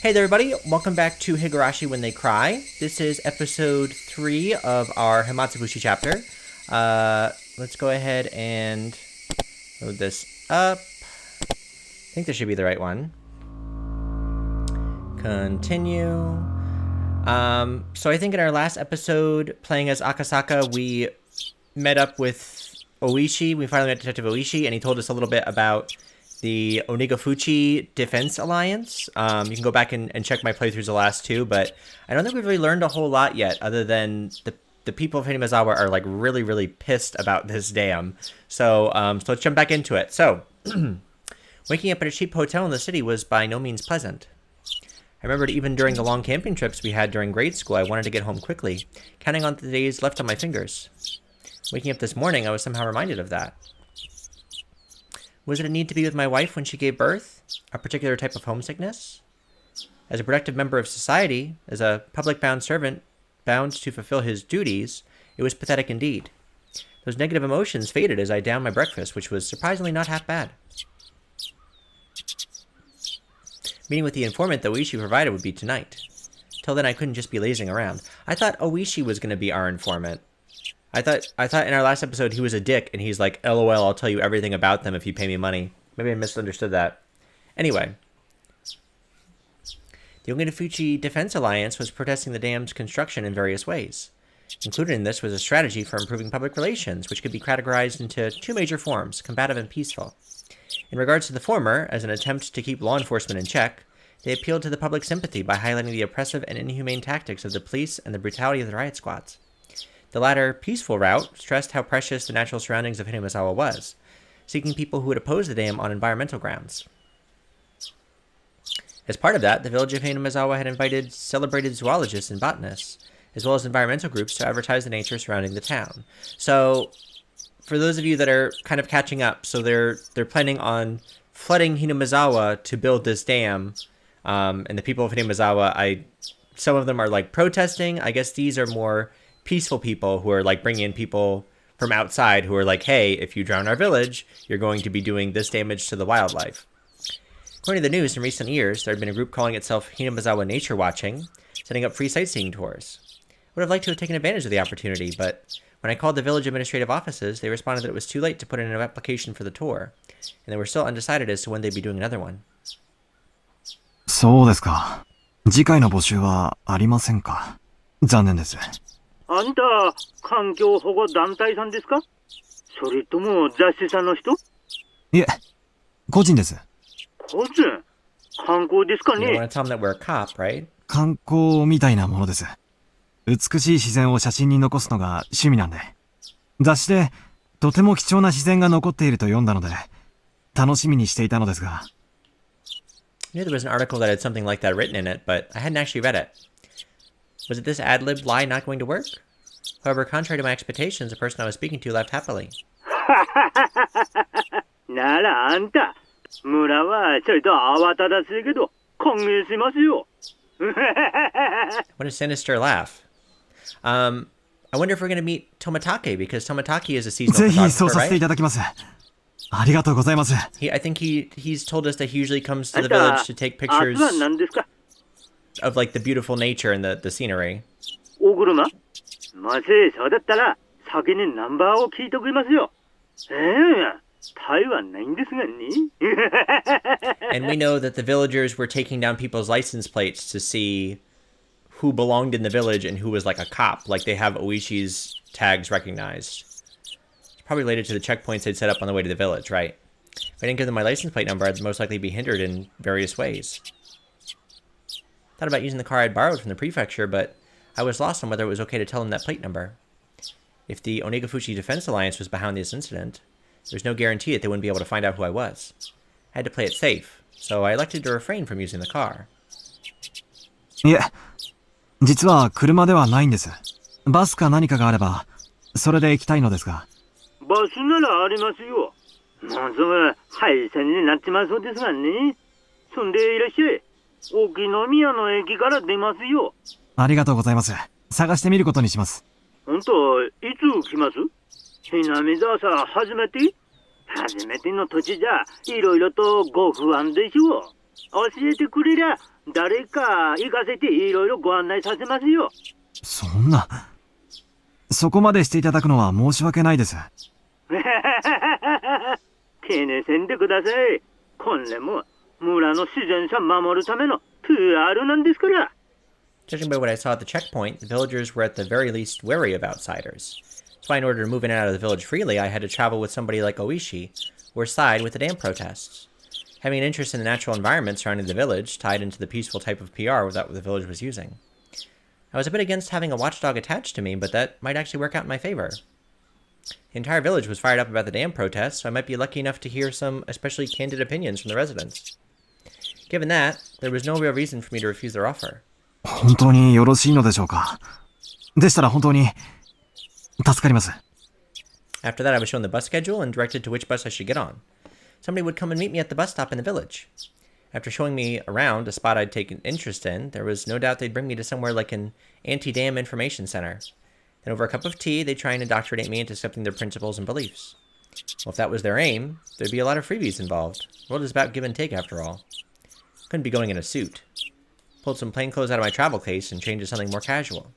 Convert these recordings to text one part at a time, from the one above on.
Hey there, everybody. Welcome back to Higurashi When They Cry. This is episode 3 of our Himatsubushi chapter. Let's go ahead and load this up. I think this should be the right one. Continue. So I think in our last episode, playing as Akasaka, we met up with Oishi. We finally met Detective Oishi, and he told us a little bit about the Onigafuchi Defense Alliance. You can go back and check my playthroughs the last two, but I don't think we've really learned a whole lot yet, other than the people of Hinamizawa are like really, really pissed about this dam. So let's jump back into it. So, waking up at a cheap hotel in the city was by no means pleasant. I remembered even during the long camping trips we had during grade school, I wanted to get home quickly, counting on the days left on my fingers. Waking up this morning, I was somehow reminded of that. Was it a need to be with my wife when she gave birth? A particular type of homesickness? As a productive member of society, as a public-bound servant bound to fulfill his duties, it was pathetic indeed. Those negative emotions faded as I downed my breakfast, which was surprisingly not half bad. Meeting with the informant that Oishi provided would be tonight. Till then, I couldn't just be lazing around. I thought Oishi was going to be our informant. I thought in our last episode he was a dick, and he's like, LOL, I'll tell you everything about them if you pay me money. Maybe I misunderstood that. Anyway. The Onigafuchi Defense Alliance was protesting the dam's construction in various ways. Included in this was a strategy for improving public relations, which could be categorized into two major forms, combative and peaceful. In regards to the former, as an attempt to keep law enforcement in check, they appealed to the public sympathy by highlighting the oppressive and inhumane tactics of the police and the brutality of the riot squads. The latter, peaceful route, stressed how precious the natural surroundings of Hinamizawa was, seeking people who would oppose the dam on environmental grounds. As part of that, the village of Hinamizawa had invited celebrated zoologists and botanists, as well as environmental groups, to advertise the nature surrounding the town. So, for those of you that are kind of catching up, so they're planning on flooding Hinamizawa to build this dam, and the people of Hinamizawa, some of them are like protesting. I guess these are more peaceful people who are like bringing in people from outside who are like, hey, if you drown our village, you're going to be doing this damage to the wildlife. According to the news, in recent years, there had been a group calling itself Hinamizawa Nature Watching, setting up free sightseeing tours. I would have liked to have taken advantage of the opportunity, but when I called the village administrative offices, they responded that it was too late to put in an application for the tour, and they were still undecided as to when they'd be doing another one. そうですか。次回の募集はありませんか。残念です。あんた、環境保護団体さんですか？それとも雑誌さんの人？いえ、個人です。個人？観光ですかね？ You want to tell them that we're a cop, right? 観光みたいなものです。美しい自然を写真に残すのが趣味なんで。雑誌でとても貴重な自然が残っていると読んだので、楽しみにしていたのですが。I knew there was an article that had something like that written in it, but I hadn't actually read it. Was it this ad-libbed lie not going to work? However, contrary to my expectations, the person I was speaking to laughed happily. ならあんた、村はちょいと慌ただしいけど、歓迎しますよ。What a sinister laugh. I wonder if we're going to meet Tomatake, because Tomatake is a seasonal ぜひそう photographer, させてい right? ただきます。ありがとうございます。I think he's told us that he usually comes to the village to take pictures 明日は何ですか？ of like the beautiful nature and the scenery. お車？もしそうだったら、先にナンバーを聞いておきますよ。台湾ないんですがね。And we know that the villagers were taking down people's license plates to see who belonged in the village and who was like a cop. Like they have Oishi's tags recognized. It's probably related to the checkpoints they'd set up on the way to the village, right? If I didn't give them my license plate number, I'd most likely be hindered in various ways. Thought about using the car I'd borrowed from the prefecture, but I was lost on whether it was okay to tell them that plate number. If the Onigafuchi Defense Alliance was behind this incident, there was no guarantee that they wouldn't be able to find out who I was. I had to play it safe, so I elected to refrain from using the car. いえ、実は車ではないんです。バスか何かがあれば、それで行きたいのですが。バスならありますよ。もうすぐ廃線になっちまうそうですがね。そんでいらっしゃい。沖宮の駅から出ますよ。ありがとうございます。探してみることにします。ほんと、いつ来ます？Hinamizawaさん、初めて？初めての土地じゃ、いろいろとご不安でしょう。教えてくれりゃ、誰か行かせていろいろご案内させますよ。そんな。そこまでしていただくのは申し訳ないです。気にせんでください。これも村の自然さ守るための PR なんですから。Judging by what I saw at the checkpoint, the villagers were at the very least wary of outsiders. That's why in order to move in and out of the village freely, I had to travel with somebody like Oishi, or side with the dam protests. Having an interest in the natural environment surrounding the village tied into the peaceful type of PR that the village was using. I was a bit against having a watchdog attached to me, but that might actually work out in my favor. The entire village was fired up about the dam protests, so I might be lucky enough to hear some especially candid opinions from the residents. Given that, there was no real reason for me to refuse their offer. 本当によろしいのでしょうか。でしたら本当に助かります。After that, I was shown the bus schedule and directed to which bus I should get on. Somebody would come and meet me at the bus stop in the village. After showing me around a spot I'd taken interest in, there was no doubt they'd bring me to somewhere like an anti-dam information center. Then over a cup of tea, they'd try and indoctrinate me into accepting their principles and beliefs. Well, if that was their aim, there'd be a lot of freebies involved. The world is about give and take, after all. Couldn't be going in a suit. Pulled some plain clothes out of my travel case and changed to something more casual.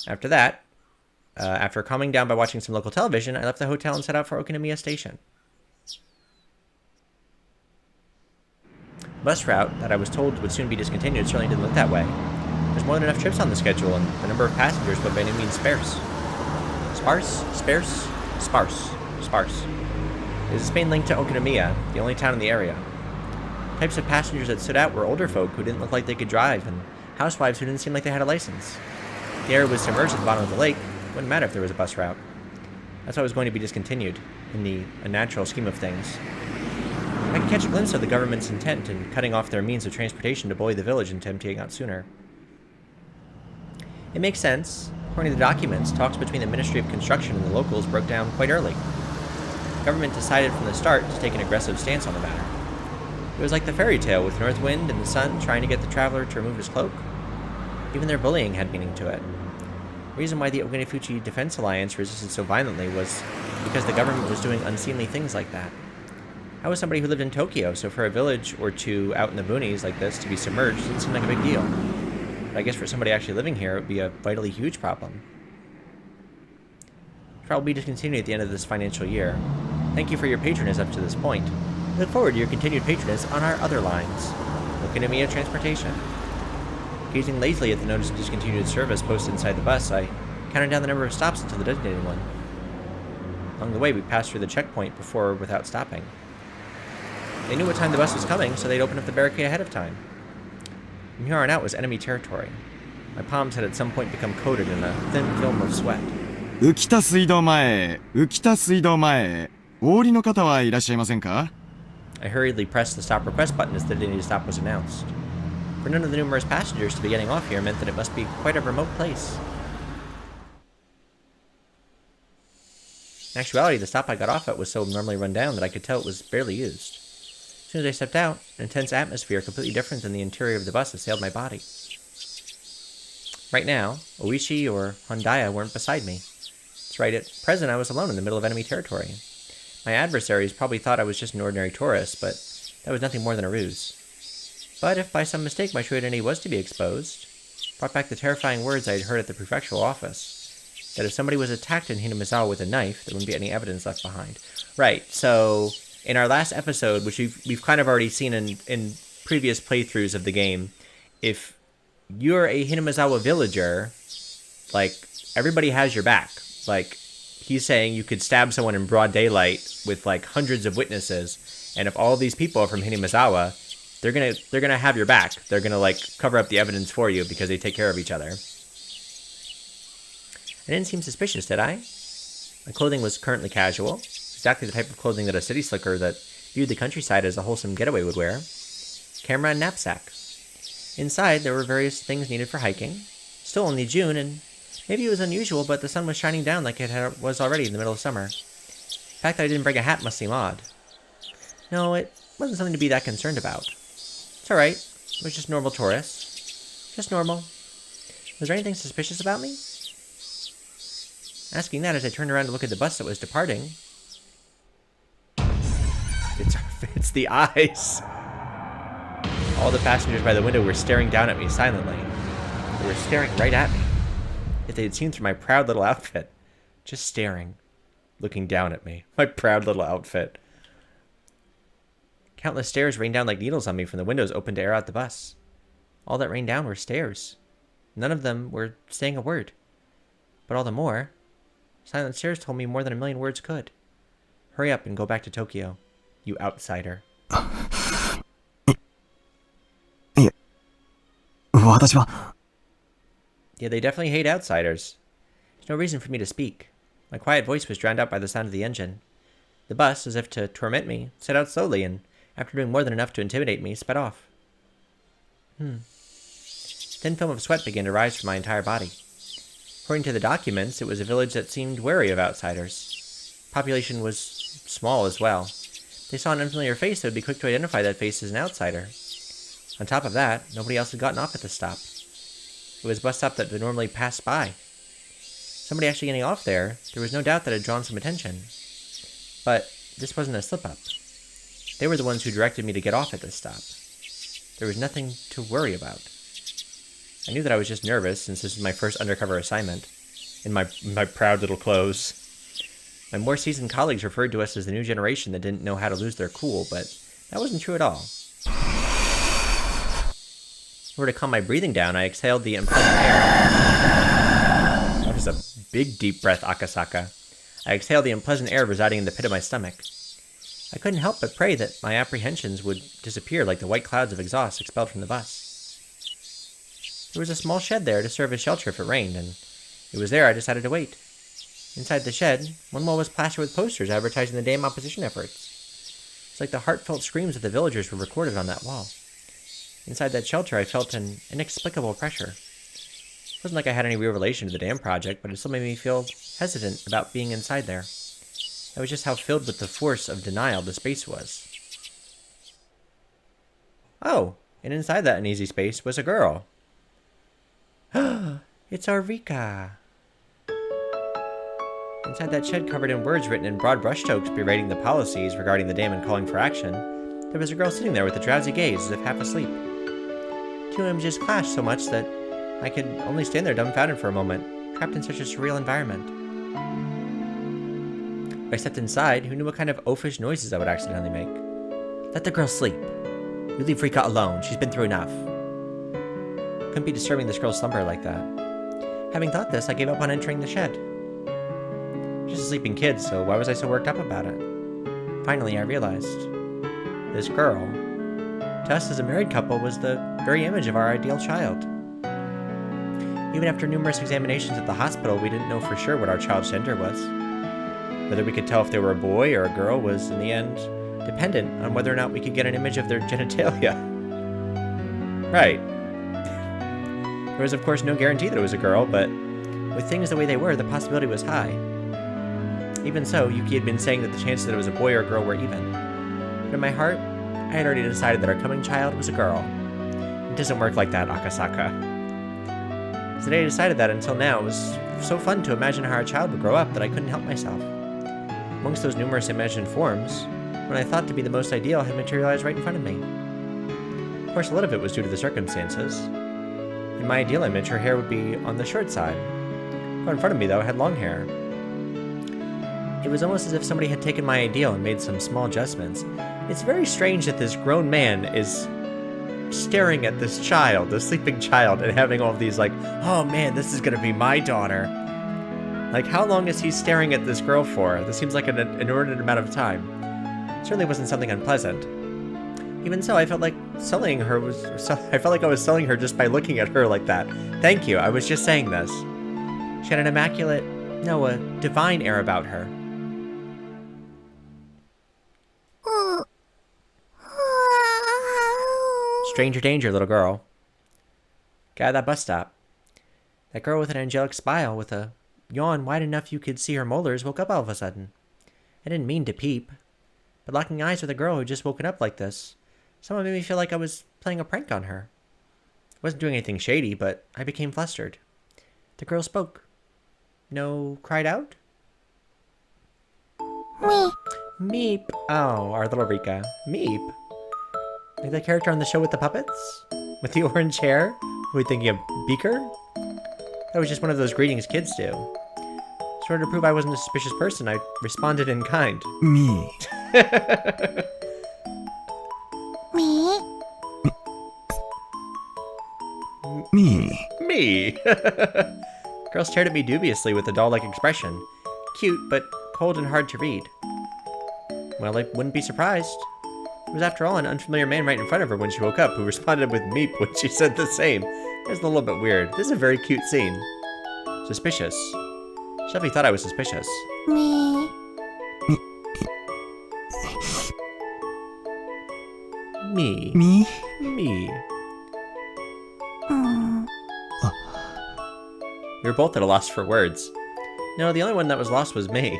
After that, after calming down by watching some local television, I left the hotel and set out for Okinomiya Station. The bus route that I was told would soon be discontinued certainly didn't look that way. There's more than enough trips on the schedule, and the number of passengers was by no means sparse. Sparse? Sparse? Sparse. Sparse. It was a Spain link to Okinomiya, the only town in the area. Types of passengers that stood out were older folk who didn't look like they could drive, and housewives who didn't seem like they had a license. The area was submerged at the bottom of the lake. It wouldn't matter if there was a bus route. That's why it was going to be discontinued, in the unnatural scheme of things. I could catch a glimpse of the government's intent in cutting off their means of transportation to bully the village into emptying out sooner. It makes sense. According to the documents, talks between the Ministry of Construction and the locals broke down quite early. The government decided from the start to take an aggressive stance on the matter. It was like the fairy tale with North Wind and the sun trying to get the traveler to remove his cloak. Even their bullying had meaning to it. The reason why the Ogenifuchi Defense Alliance resisted so violently was because the government was doing unseemly things like that. I was somebody who lived in Tokyo, so for a village or two out in the boonies like this to be submerged didn't seem like a big deal. But I guess for somebody actually living here, it would be a vitally huge problem. Trial will be discontinued at the end of this financial year. Thank you for your patronage up to this point. We look forward to your continued patronage on our other lines. Okinomiya Transportation. Gazing lazily at the notice of discontinued service posted inside the bus, I counted down the number of stops until the designated one. Along the way, we passed through the checkpoint before or without stopping. They knew what time the bus was coming, so they'd open up the barricade ahead of time. From here on out was enemy territory. My palms had at some point become coated in a thin film of sweat. 浮田水道前へ、浮田水道前へ。お降りの方はいらっしゃいませんか? I hurriedly pressed the stop request button as the designated stop was announced. For none of the numerous passengers to be getting off here meant that it must be quite a remote place. In actuality, the stop I got off at was so normally run down that I could tell it was barely used. As soon as I stepped out, an intense atmosphere completely different than the interior of the bus assailed my body. Right now, Oishi or Hondaya weren't beside me. That's right, at present I was alone in the middle of enemy territory. My adversaries probably thought I was just an ordinary tourist, but that was nothing more than a ruse. But if by some mistake my true identity was to be exposed, it brought back the terrifying words I had heard at the prefectural office, that if somebody was attacked in Hinamizawa with a knife, there wouldn't be any evidence left behind. Right, so in our last episode, which we've kind of already seen in previous playthroughs of the game, if you're a Hinamizawa villager, like, everybody has your back. Like, he's saying you could stab someone in broad daylight with, like, hundreds of witnesses, and if all these people are from Hinamizawa, they're gonna have your back. They're gonna, like, cover up the evidence for you because they take care of each other. I didn't seem suspicious, did I? My clothing was currently casual, exactly the type of clothing that a city slicker that viewed the countryside as a wholesome getaway would wear. Camera and knapsack. Inside, there were various things needed for hiking. Still only June, and maybe it was unusual, but the sun was shining down like it was already in the middle of summer. The fact that I didn't bring a hat must seem odd. No, it wasn't something to be that concerned about. It's alright. It was just normal tourists. Just normal. Was there anything suspicious about me? Asking that as I turned around to look at the bus that was departing. It's the eyes. All the passengers by the window were staring down at me silently. They were staring right at me. If they had seen through my proud little outfit. Just staring. Looking down at me. My proud little outfit. Countless stares rained down like needles on me from the windows open to air out the bus. All that rained down were stares. None of them were saying a word. But all the more, silent stares told me more than a million words could. Hurry up and go back to Tokyo, you outsider. 私は Yeah, they definitely hate outsiders. There's no reason for me to speak. My quiet voice was drowned out by the sound of the engine. The bus, as if to torment me, set out slowly and, after doing more than enough to intimidate me, sped off. Thin film of sweat began to rise from my entire body. According to the documents, it was a village that seemed wary of outsiders. Population was small as well. If they saw an unfamiliar face, they would be quick to identify that face as an outsider. On top of that, nobody else had gotten off at the stop. It was a bus stop that would normally pass by. Somebody actually getting off there was no doubt that it had drawn some attention. But this wasn't a slip-up. They were the ones who directed me to get off at this stop. There was nothing to worry about. I knew that I was just nervous since this was my first undercover assignment. In my proud little clothes. My more seasoned colleagues referred to us as the new generation that didn't know how to lose their cool, but that wasn't true at all. In order to calm my breathing down, I exhaled the unpleasant air. That was a big deep breath, Akasaka. I exhaled the unpleasant air residing in the pit of my stomach. I couldn't help but pray that my apprehensions would disappear like the white clouds of exhaust expelled from the bus. There was a small shed there to serve as shelter if it rained, and it was there I decided to wait. Inside the shed, one wall was plastered with posters advertising the dam opposition efforts. It's like the heartfelt screams of the villagers were recorded on that wall. Inside that shelter, I felt an inexplicable pressure. It wasn't like I had any real relation to the dam project, but it still made me feel hesitant about being inside there. That was just how filled with the force of denial the space was. Oh, and inside that uneasy space was a girl. It's our Rika. Inside that shed covered in words written in broad brushstrokes berating the policies regarding the dam and calling for action, there was a girl sitting there with a drowsy gaze as if half asleep. Two images clashed so much that I could only stand there dumbfounded for a moment, trapped in such a surreal environment. If I stepped inside, who knew what kind of oafish noises I would accidentally make? Let the girl sleep. You leave Rika alone, she's been through enough. Couldn't be disturbing this girl's slumber like that. Having thought this, I gave up on entering the shed. Just a sleeping kid, so why was I so worked up about it? Finally, I realized. This girl, to us as a married couple, was the very image of our ideal child. Even after numerous examinations at the hospital, we didn't know for sure what our child's gender was. Whether we could tell if they were a boy or a girl was, in the end, dependent on whether or not we could get an image of their genitalia. Right. There was, of course, no guarantee that it was a girl, but with things the way they were, the possibility was high. Even so, Yuki had been saying that the chances that it was a boy or a girl were even. But in my heart, I had already decided that our coming child was a girl. It doesn't work like that, Akasaka. Today I decided that until now, it was so fun to imagine how our child would grow up that I couldn't help myself. Amongst those numerous imagined forms, what I thought to be the most ideal had materialized right in front of me. Of course, a lot of it was due to the circumstances. In my ideal image, her hair would be on the short side. Right in front of me, though, had long hair. It was almost as if somebody had taken my ideal and made some small adjustments. It's very strange that this grown man is staring at this child, this sleeping child, and having all of these like, oh man, this is gonna be my daughter. Like, how long is he staring at this girl for? This seems like an inordinate amount of time. It certainly wasn't something unpleasant. Even so, I felt like selling her was... I felt like I was selling her just by looking at her like that. Thank you, I was just saying this. She had an immaculate, no, a divine air about her. Stranger danger, little girl. Get out of that bus stop. That girl with an angelic smile with a yawn wide enough you could see her molars woke up all of a sudden. I didn't mean to peep, but locking eyes with a girl who just woken up like this, someone made me feel like I was playing a prank on her. I wasn't doing anything shady, but I became flustered. The girl spoke. No, cried out? Meep. Meep. Oh, our little Rika. Meep. Like the character on the show with the puppets? With the orange hair? Were we thinking of Beaker? That was just one of those greetings kids do. So in order to prove I wasn't a suspicious person, I responded in kind. Me. Me? Me. Me! Girl stared at me dubiously with a doll-like expression. Cute, but cold and hard to read. Well, I wouldn't be surprised. It was, after all, an unfamiliar man right in front of her when she woke up, who responded with Meep when she said the same. It was a little bit weird. This is a very cute scene. Suspicious. She definitely thought I was suspicious. Me? Me. Me? Me. Hmm. We were both at a loss for words. No, the only one that was lost was me.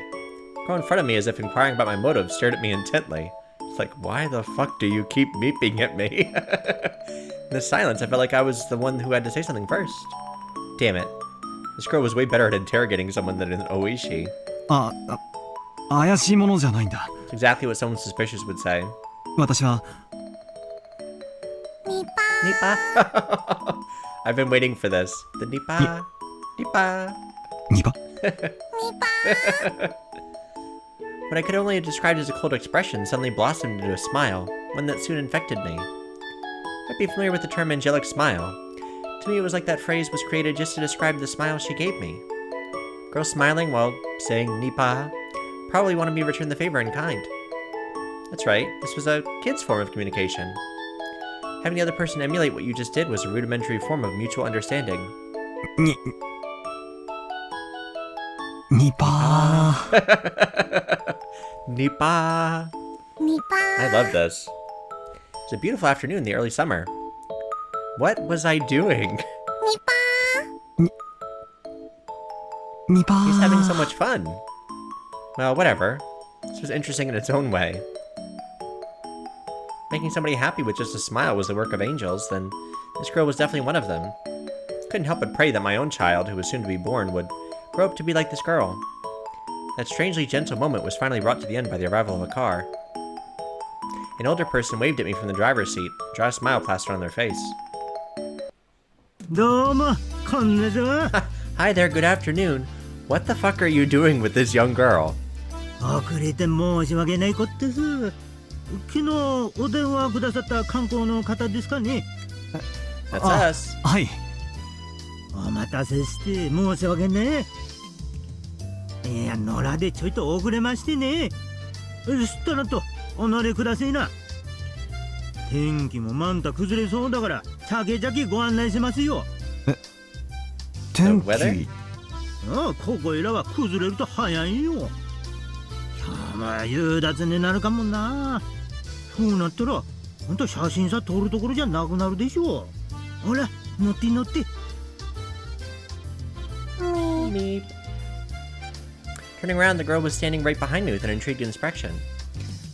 The girl in front of me, as if inquiring about my motive, stared at me intently. It's like, why the fuck do you keep meeping at me? In the silence, I felt like I was the one who had to say something first. Damn it. This girl was way better at interrogating someone than an oishi. 怪しいものじゃないんだ。 It's exactly what someone suspicious would say. 私は、Nipah. Nippah! I've been waiting for this. The Nippah. Nippah. ニパ Nipah. What I could only have described as a cold expression suddenly blossomed into a smile, one that soon infected me. I'd be familiar with the term angelic smile. To me, it was like that phrase was created just to describe the smile she gave me. Girl smiling while saying Nippah probably wanted me to return the favor in kind. That's right, this was a kid's form of communication. Having the other person emulate what you just did was a rudimentary form of mutual understanding. ニパー。 Nippah! Nipah. I love this. It was a beautiful afternoon in the early summer. What was I doing? Nipah. ニパー。 He's having so much fun. Well, whatever. This was interesting in its own way. Making somebody happy with just a smile was the work of angels, then this girl was definitely one of them. Couldn't help but pray that my own child, who was soon to be born, would grow up to be like this girl. That strangely gentle moment was finally brought to the end by the arrival of a car. An older person waved at me from the driver's seat, a dry smile plastered on their face. どうも、こんにちは。 Hi there, good afternoon. What the fuck are you doing with this young girl? 遅れて申し訳ないことです。昨日お電話くださった観光の方ですかね。 That's us. はい。お待たせして申し訳ねえ。いや、野良でちょいと遅れましてね。そしたらと、お乗りくださいな。天気もまんた崩れそうだから、ちゃけちゃけご案内しますよ。天 The weather? 気。ああ、ここいらは崩れると早いよ。まあ、夕立になるかもな。そうなったら、ほんと写真さ撮るところじゃなくなるでしょ。ほら、乗って乗って。Meep. Turning around, the girl was standing right behind me with an intrigued inspection.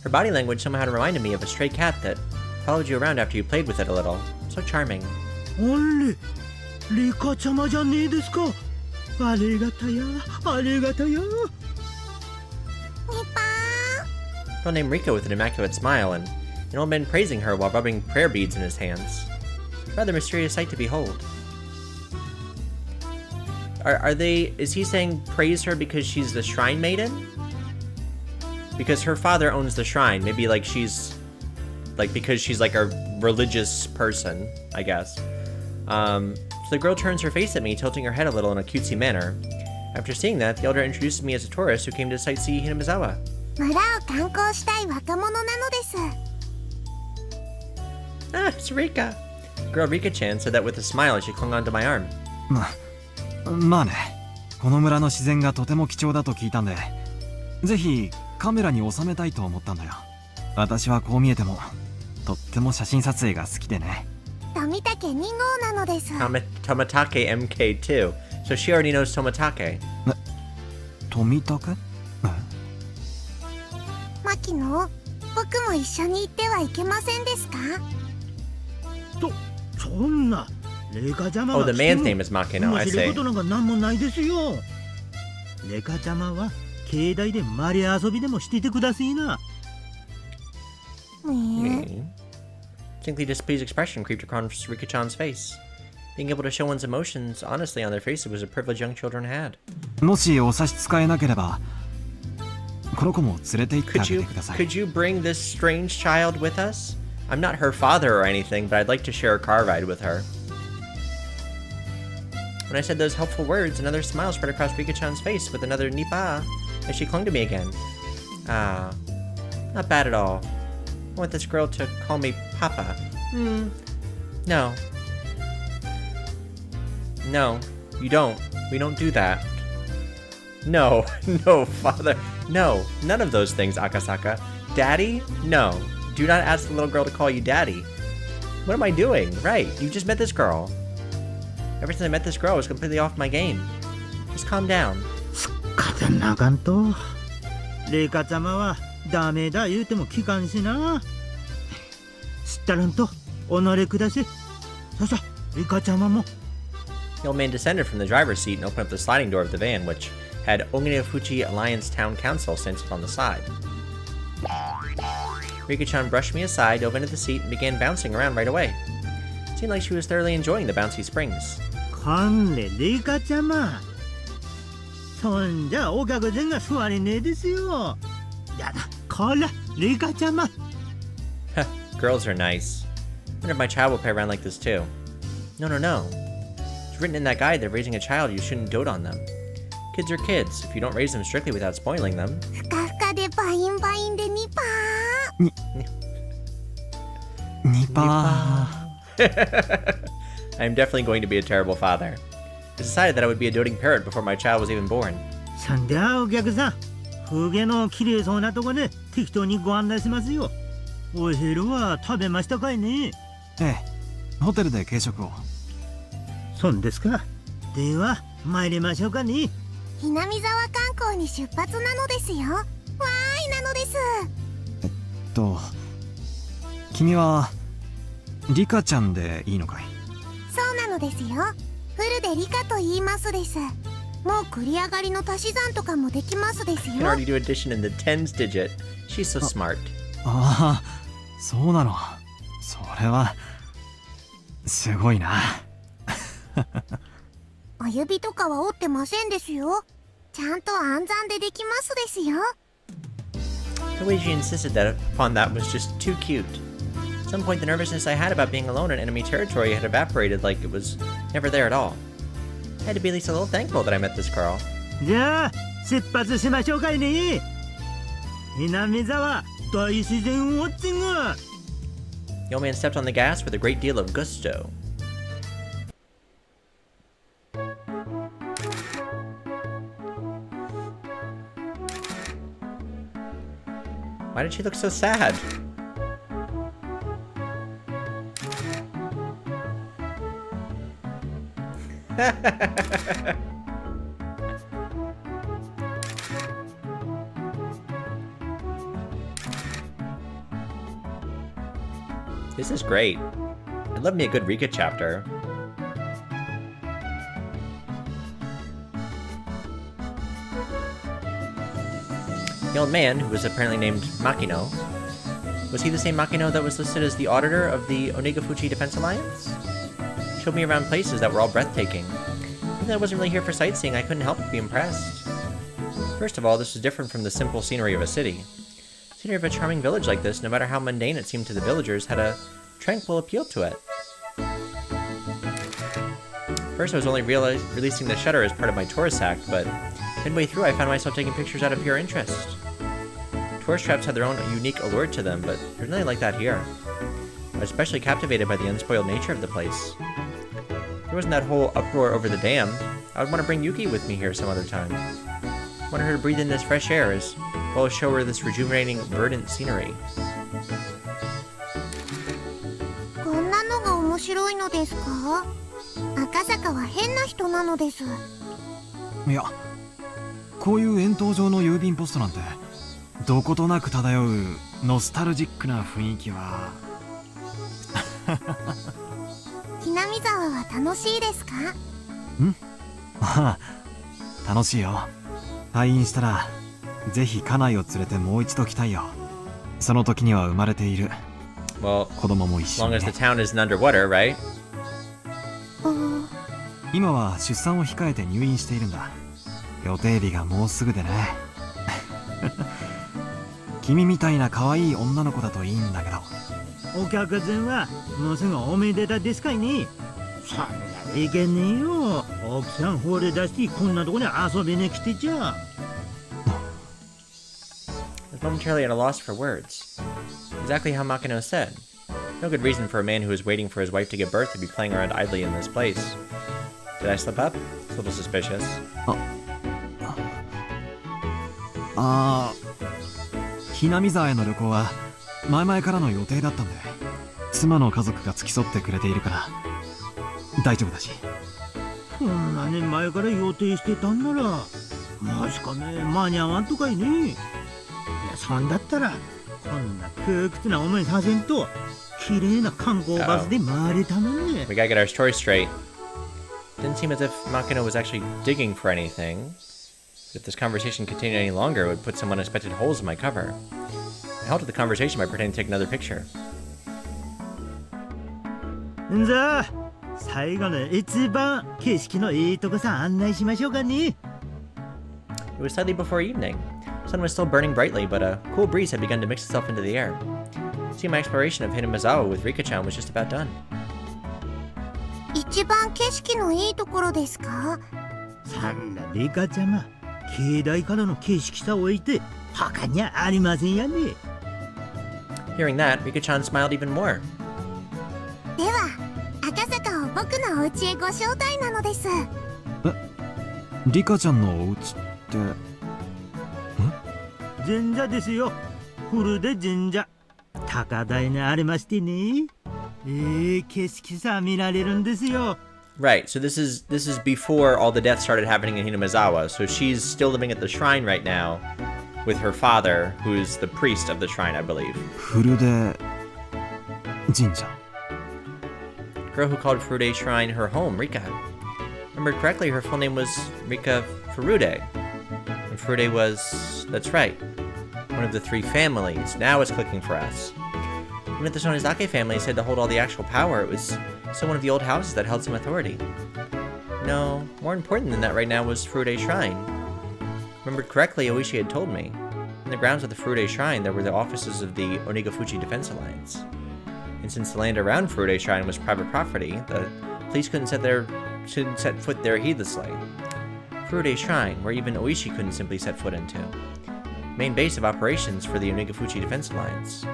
Her body language somehow reminded me of a stray cat that followed you around after you played with it a little. So charming. あれ、リカちゃまじゃねえですか。ありがたや、ありがたや。A girl named Rika with an immaculate smile, and an old man praising her while rubbing prayer beads in his hands. A rather mysterious sight to behold. Are they... Is he saying praise her because she's the shrine maiden? Because her father owns the shrine. Maybe like she's... Like because she's like a religious person, I guess. So the girl turns her face at me, tilting her head a little in a cutesy manner. After seeing that, the elder introduced me as a tourist who came to sightsee Hinamizawa. 村を観光したい若者なのです。 Ah, it's Rika. Girl Rika-chan said that with a smile as she clung onto my arm. まあね。この村の自然がとても貴重だと聞いたんで、ぜひカメラに収めたいと思ったんだよ。私はこう見えても、とっても写真撮影が好きでね。富竹2号なのです。 Tomatake MK2. So she already knows Tomatake. 富竹？牧野、僕も一緒に行ってはいけませんですか？そんな、レカちゃま Oh, が the man's name is Makino, 面 I 白い see. ことなんか何もないですよ。レカちゃまは境内でマリ遊びでもしててくださいな。ねえ。Distinctly displeased expression creeped across Rika-chan's face. Being able to show one's emotions honestly on their faces was a privilege young children had. もしお差し支えなければ、この子も連れて行ってあ Could げ you てください。 could you bring this strange child with us? I'm not her father or anything, but I'd like to share a car ride with her. When I said those helpful words, another smile spread across Rika-chan's face with another Nippah as she clung to me again. Ah, not bad at all. I want this girl to call me Papa. No. No, you don't. We don't do that. No, no, father. No, none of those things, Akasaka. Daddy? No. Do not ask the little girl to call you daddy. What am I doing? Right, you just met this girl. Ever since I met this girl, I was completely off my game. Just calm down. 勝てなあかんと。レカ様はダメだ言うても聞かんしな。知ったらんと、己くだせ。ささ、レカ様も。The old man descended from the driver's seat and opened up the sliding door of the van, which had Onigashima Alliance Town Council stamped on the side. Rika-chan brushed me aside, dove into the seat, and began bouncing around right away. It seemed like she was thoroughly enjoying the bouncy springs. かんれ、レカ様。そんじゃお客さんが座れねえですよ。やだ、こら、レカ様。Heh, girls are nice. I wonder if my child will play around like this too. No, no, no. It's written in that guide that raising a child, you shouldn't dote on them. Kids are kids. If you don't raise them strictly without spoiling them. ふかふかでバインバインでニパニパー。I'm definitely going to be a terrible father. I decided that I would be a doting parent before my child was even born. そんじゃお客さん、風景の綺麗そうなとこで適当にご案内しますよ。お昼は食べましたかいね。ええ、ホテルで軽食を。そんですか。では参りましょうかね。ひなみざわ観光に出発なのですよ。わーいなのです。君はリカちゃんでいいのかい？そうなのですよ。フルでリカと言いますです。もう繰り上がりの足し算とかもできますですよ。 I can already do addition in the tens digit. She's so smart. ああ、そうなの。それはすごいな。お指とかは折ってませんですよ。ちゃんと暗算でできますですよ。 The way she insisted upon that was just too cute. At some point, the nervousness I had about being alone in enemy territory had evaporated like it was never there at all. I had to be at least a little thankful that I met this girl. じゃあ出発しましょうかいね。Hinamizawa大自然ウォッチング。 The old man stepped on the gas with a great deal of gusto. Why did she look so sad? This is great. I love me a good Rika chapter. The old man, who was apparently named Makino, was he the same Makino that was listed as the auditor of the Onigashima Defense Alliance? He showed me around places that were all breathtaking. Even though I wasn't really here for sightseeing, I couldn't help but be impressed. First of all, this was different from the simple scenery of a city. The scenery of a charming village like this, no matter how mundane it seemed to the villagers, had a tranquil appeal to it. First, I was only releasing the shutter as part of my tourist act, but midway through I found myself taking pictures out of pure interest. Tourist traps had their own unique allure to them, but there's nothing like that here. I was especially captivated by the unspoiled nature of the place. If there wasn't that whole uproar over the dam, I would want to bring Yuki with me here some other time. I wanted her to breathe in this fresh air as well as show her this rejuvenating, verdant scenery. こんなのが面白いのですか？赤坂は変な人なのです。いや、こういう円筒状の郵便ポストなんてどことなく漂うノスタルジックな雰囲気は。ひなみざわは楽しいですか？ああ、楽しいよ。退院したらぜひ家内を連れてもう一度来たいよ。その時には生まれている Well, 子供も一 as 緒 long に as ね the town isn't underwater, right? 今は出産を控えて入院しているんだ。予定日がもうすぐでね。君みたいな可愛い女の子だといいんだけど。お客さんはもうすぐおめでたですかいね。そんないけねえよ。奥さん放り出してこんなとこに遊びに来てちゃ。I was momentarily at a loss for words. Exactly how Makino said. No good reason for a man who was waiting for his wife to give birth to be playing around idly in this place. Did I slip up? It's a little suspicious. ひなみ沢への旅行は前々からの予定だったんで、妻の家族が付き添ってくれているから大丈夫だし。こんなに前から予定してたんなら、もしかね間に合わんとかいね。いや、そんだったらこんな窮屈な思いさせんと綺麗な観光バスで回れたのね。 We gotta get our story straight. Didn't seem as if Makino was actually digging for anything. But if this conversation continued any longer, it would put some unexpected holes in my cover. I halted the conversation by pretending to take another picture. じゃあ最後の一番景色のいいとこさ案内しましょうかね。 It was slightly before evening. The sun was still burning brightly, but a cool breeze had begun to mix itself into the air. See, my exploration of Hinamizawa with Rika-chan was just about done. 一番景色のいいところですか？そんなリカちゃま、境内からの景色さを置いて他にはありませんやね。 Hearing that, Rika-chan smiled even more. では赤坂を僕のお家へご招待なのです。リカちゃんのお家って。神社ですよ。古で神社。高台にありましてね。景色さ見られるんですよ。 Right, so this is before all the deaths started happening in Hinamizawa, so she's still living at the shrine right now with her father, who's the priest of the shrine, I believe. 古出神社。 Girl who called Furude Shrine her home, Rika. Remembered correctly, her full name was Rika Furude. And Furude was, that's right, one of the three families. Now it's clicking for us. Even if the Sonizake family said to hold all the actual power, it was still one of the old houses that held some authority. No, more important than that right now was Furude Shrine. Remembered correctly, Oishi had told me. In the grounds of the Furude Shrine, there were the offices of the Onigafuchi Defense Alliance. And since the land around Furude Shrine was private property, the police couldn't set foot there heedlessly. Furude Shrine, where even Oishi couldn't simply set foot into. Main base of operations for the Onigafuchi Defense Alliance.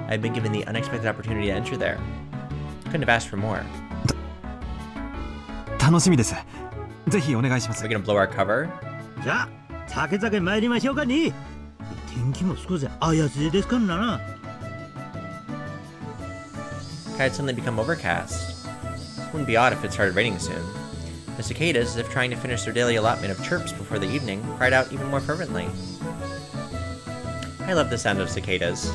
I had been given the unexpected opportunity to enter there. Couldn't have asked for more. 楽しみです。ぜひお願いします。 Are we gonna blow our cover? じゃあ酒酒参りましょうかね。天気も少し怪しいですからな。 Sky had suddenly become overcast. Wouldn't be odd if it started raining soon. The cicadas, as if trying to finish their daily allotment of chirps before the evening, cried out even more fervently. I love the sound of cicadas.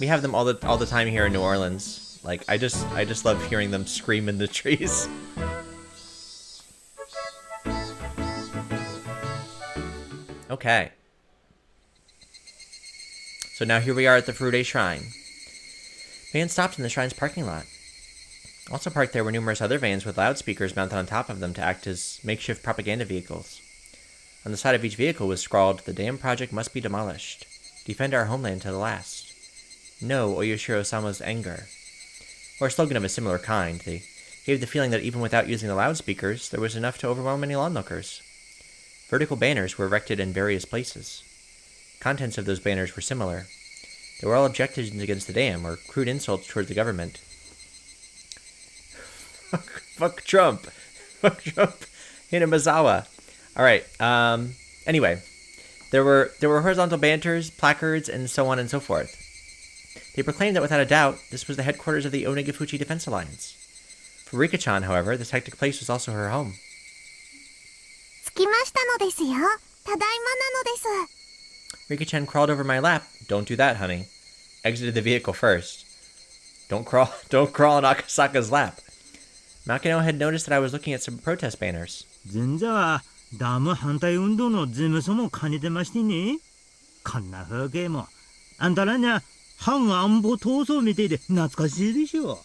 We have them all the time here in New Orleans. Like I just love hearing them scream in the trees. Okay. So now here we are at the Furude Shrine. Vans stopped in the shrine's parking lot. Also parked there were numerous other vans with loudspeakers mounted on top of them to act as makeshift propaganda vehicles. On the side of each vehicle was scrawled, "The dam project must be demolished. Defend our homeland to the last. No Oyashiro-sama's anger." Or a slogan of a similar kind. They gave the feeling that even without using the loudspeakers, there was enough to overwhelm any onlookers. Vertical banners were erected in various places. Contents of those banners were similar. They were all objections against the dam, or crude insults toward the government. Fuck Trump. Fuck Trump. Hinamizawa. Alright, anyway. There were horizontal banners, placards, and so on and so forth. They proclaimed that without a doubt, this was the headquarters of the Onigafuchi Defense Alliance. For Rika-chan, however, this hectic place was also her home. 着きましたのですよ。ただいまなのです。 Rika-chan crawled over my lap. Don't do that, honey. Exited the vehicle first. Don't crawl on Akasaka's lap. Makino had noticed that I was looking at some protest banners. 神社はダム反対運動の事務所も兼ねてましてね。こんな風景もあんたらには反安保闘争みてえで懐かしいでしょ。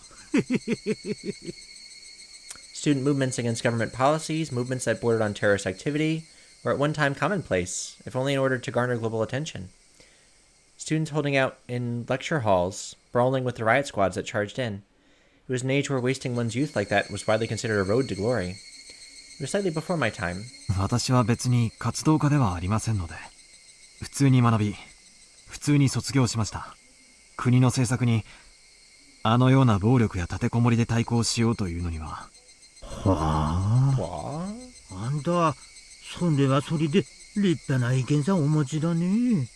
Student movements against government policies, movements that bordered on terrorist activity, were at one time commonplace, if only in order to garner global attention. Students holding out in lecture halls, brawling with the riot squads that charged in. It was an age where wasting one's youth like that was widely considered a road to glory. It was slightly before my time. 私は別に活動家ではありませんので、普通に学び、普通に卒業しました。国の政策に、あのような暴力や立てこもりで対抗しようというのには。はあ。 What? あんた、それはそれで立派な意見さお持ちだね。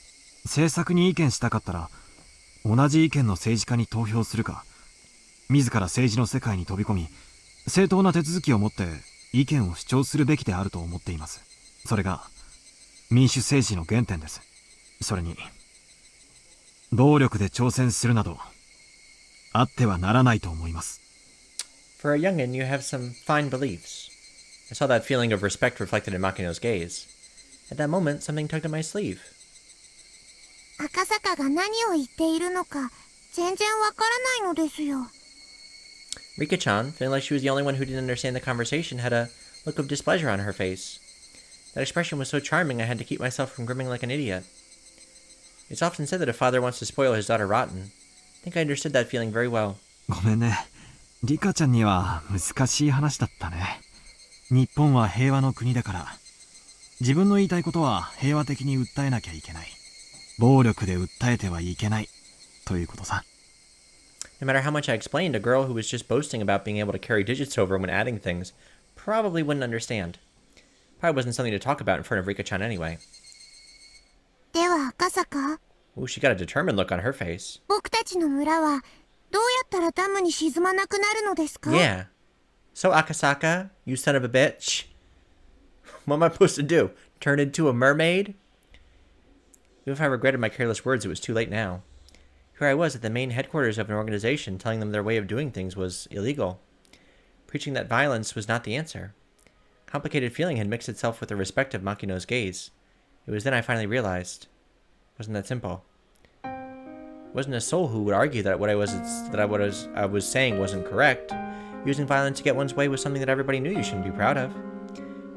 政策に意見したかったら、同じ意見の政治家に投票するか、自ら政治の世界に飛び込み、正当な手続きを持って意見を主張するべきであると思っています。それが、民主政治の原点です。それに、暴力で挑戦するなど、あってはならないと思います。For a youngin, you have some fine beliefs. I saw that feeling of respect reflected in Makino's gaze. At that moment, something tugged at my sleeve. 赤坂が何を言っているのか全然わからないのですよ。Rika-chan, feeling like she was the only one who didn't understand the conversation, had a look of displeasure on her face. That expression was so charming I had to keep myself from grinning like an idiot. It's often said that a father wants to spoil his daughter rotten. I think I understood that feeling very well. ごめんね。リカちゃんには難しい話だったね。日本は平和の国だから、自分の言いたいことは平和的に訴えなきゃいけない。暴力で訴えてはいけない。ということさ。No matter how much I explained, a girl who was just boasting about being able to carry digits over when adding things probably wouldn't understand. Probably wasn't something to talk about in front of Rika-chan anyway. では赤坂、 Ooh, she got a determined look on her face. 僕たちの村はどうやったらダムに沈まなくなるのですか？ Yeah. So Akasaka, you son of a bitch. What am I supposed to do? Turn into a mermaid? Even if I regretted my careless words, it was too late now. Here I was at the main headquarters of an organization telling them their way of doing things was illegal. Preaching that violence was not the answer. Complicated feeling had mixed itself with the respect of Makino's gaze. It was then I finally realized. It wasn't that simple. It wasn't a soul who would argue that what I was saying wasn't correct. Using violence to get one's way was something that everybody knew you shouldn't be proud of.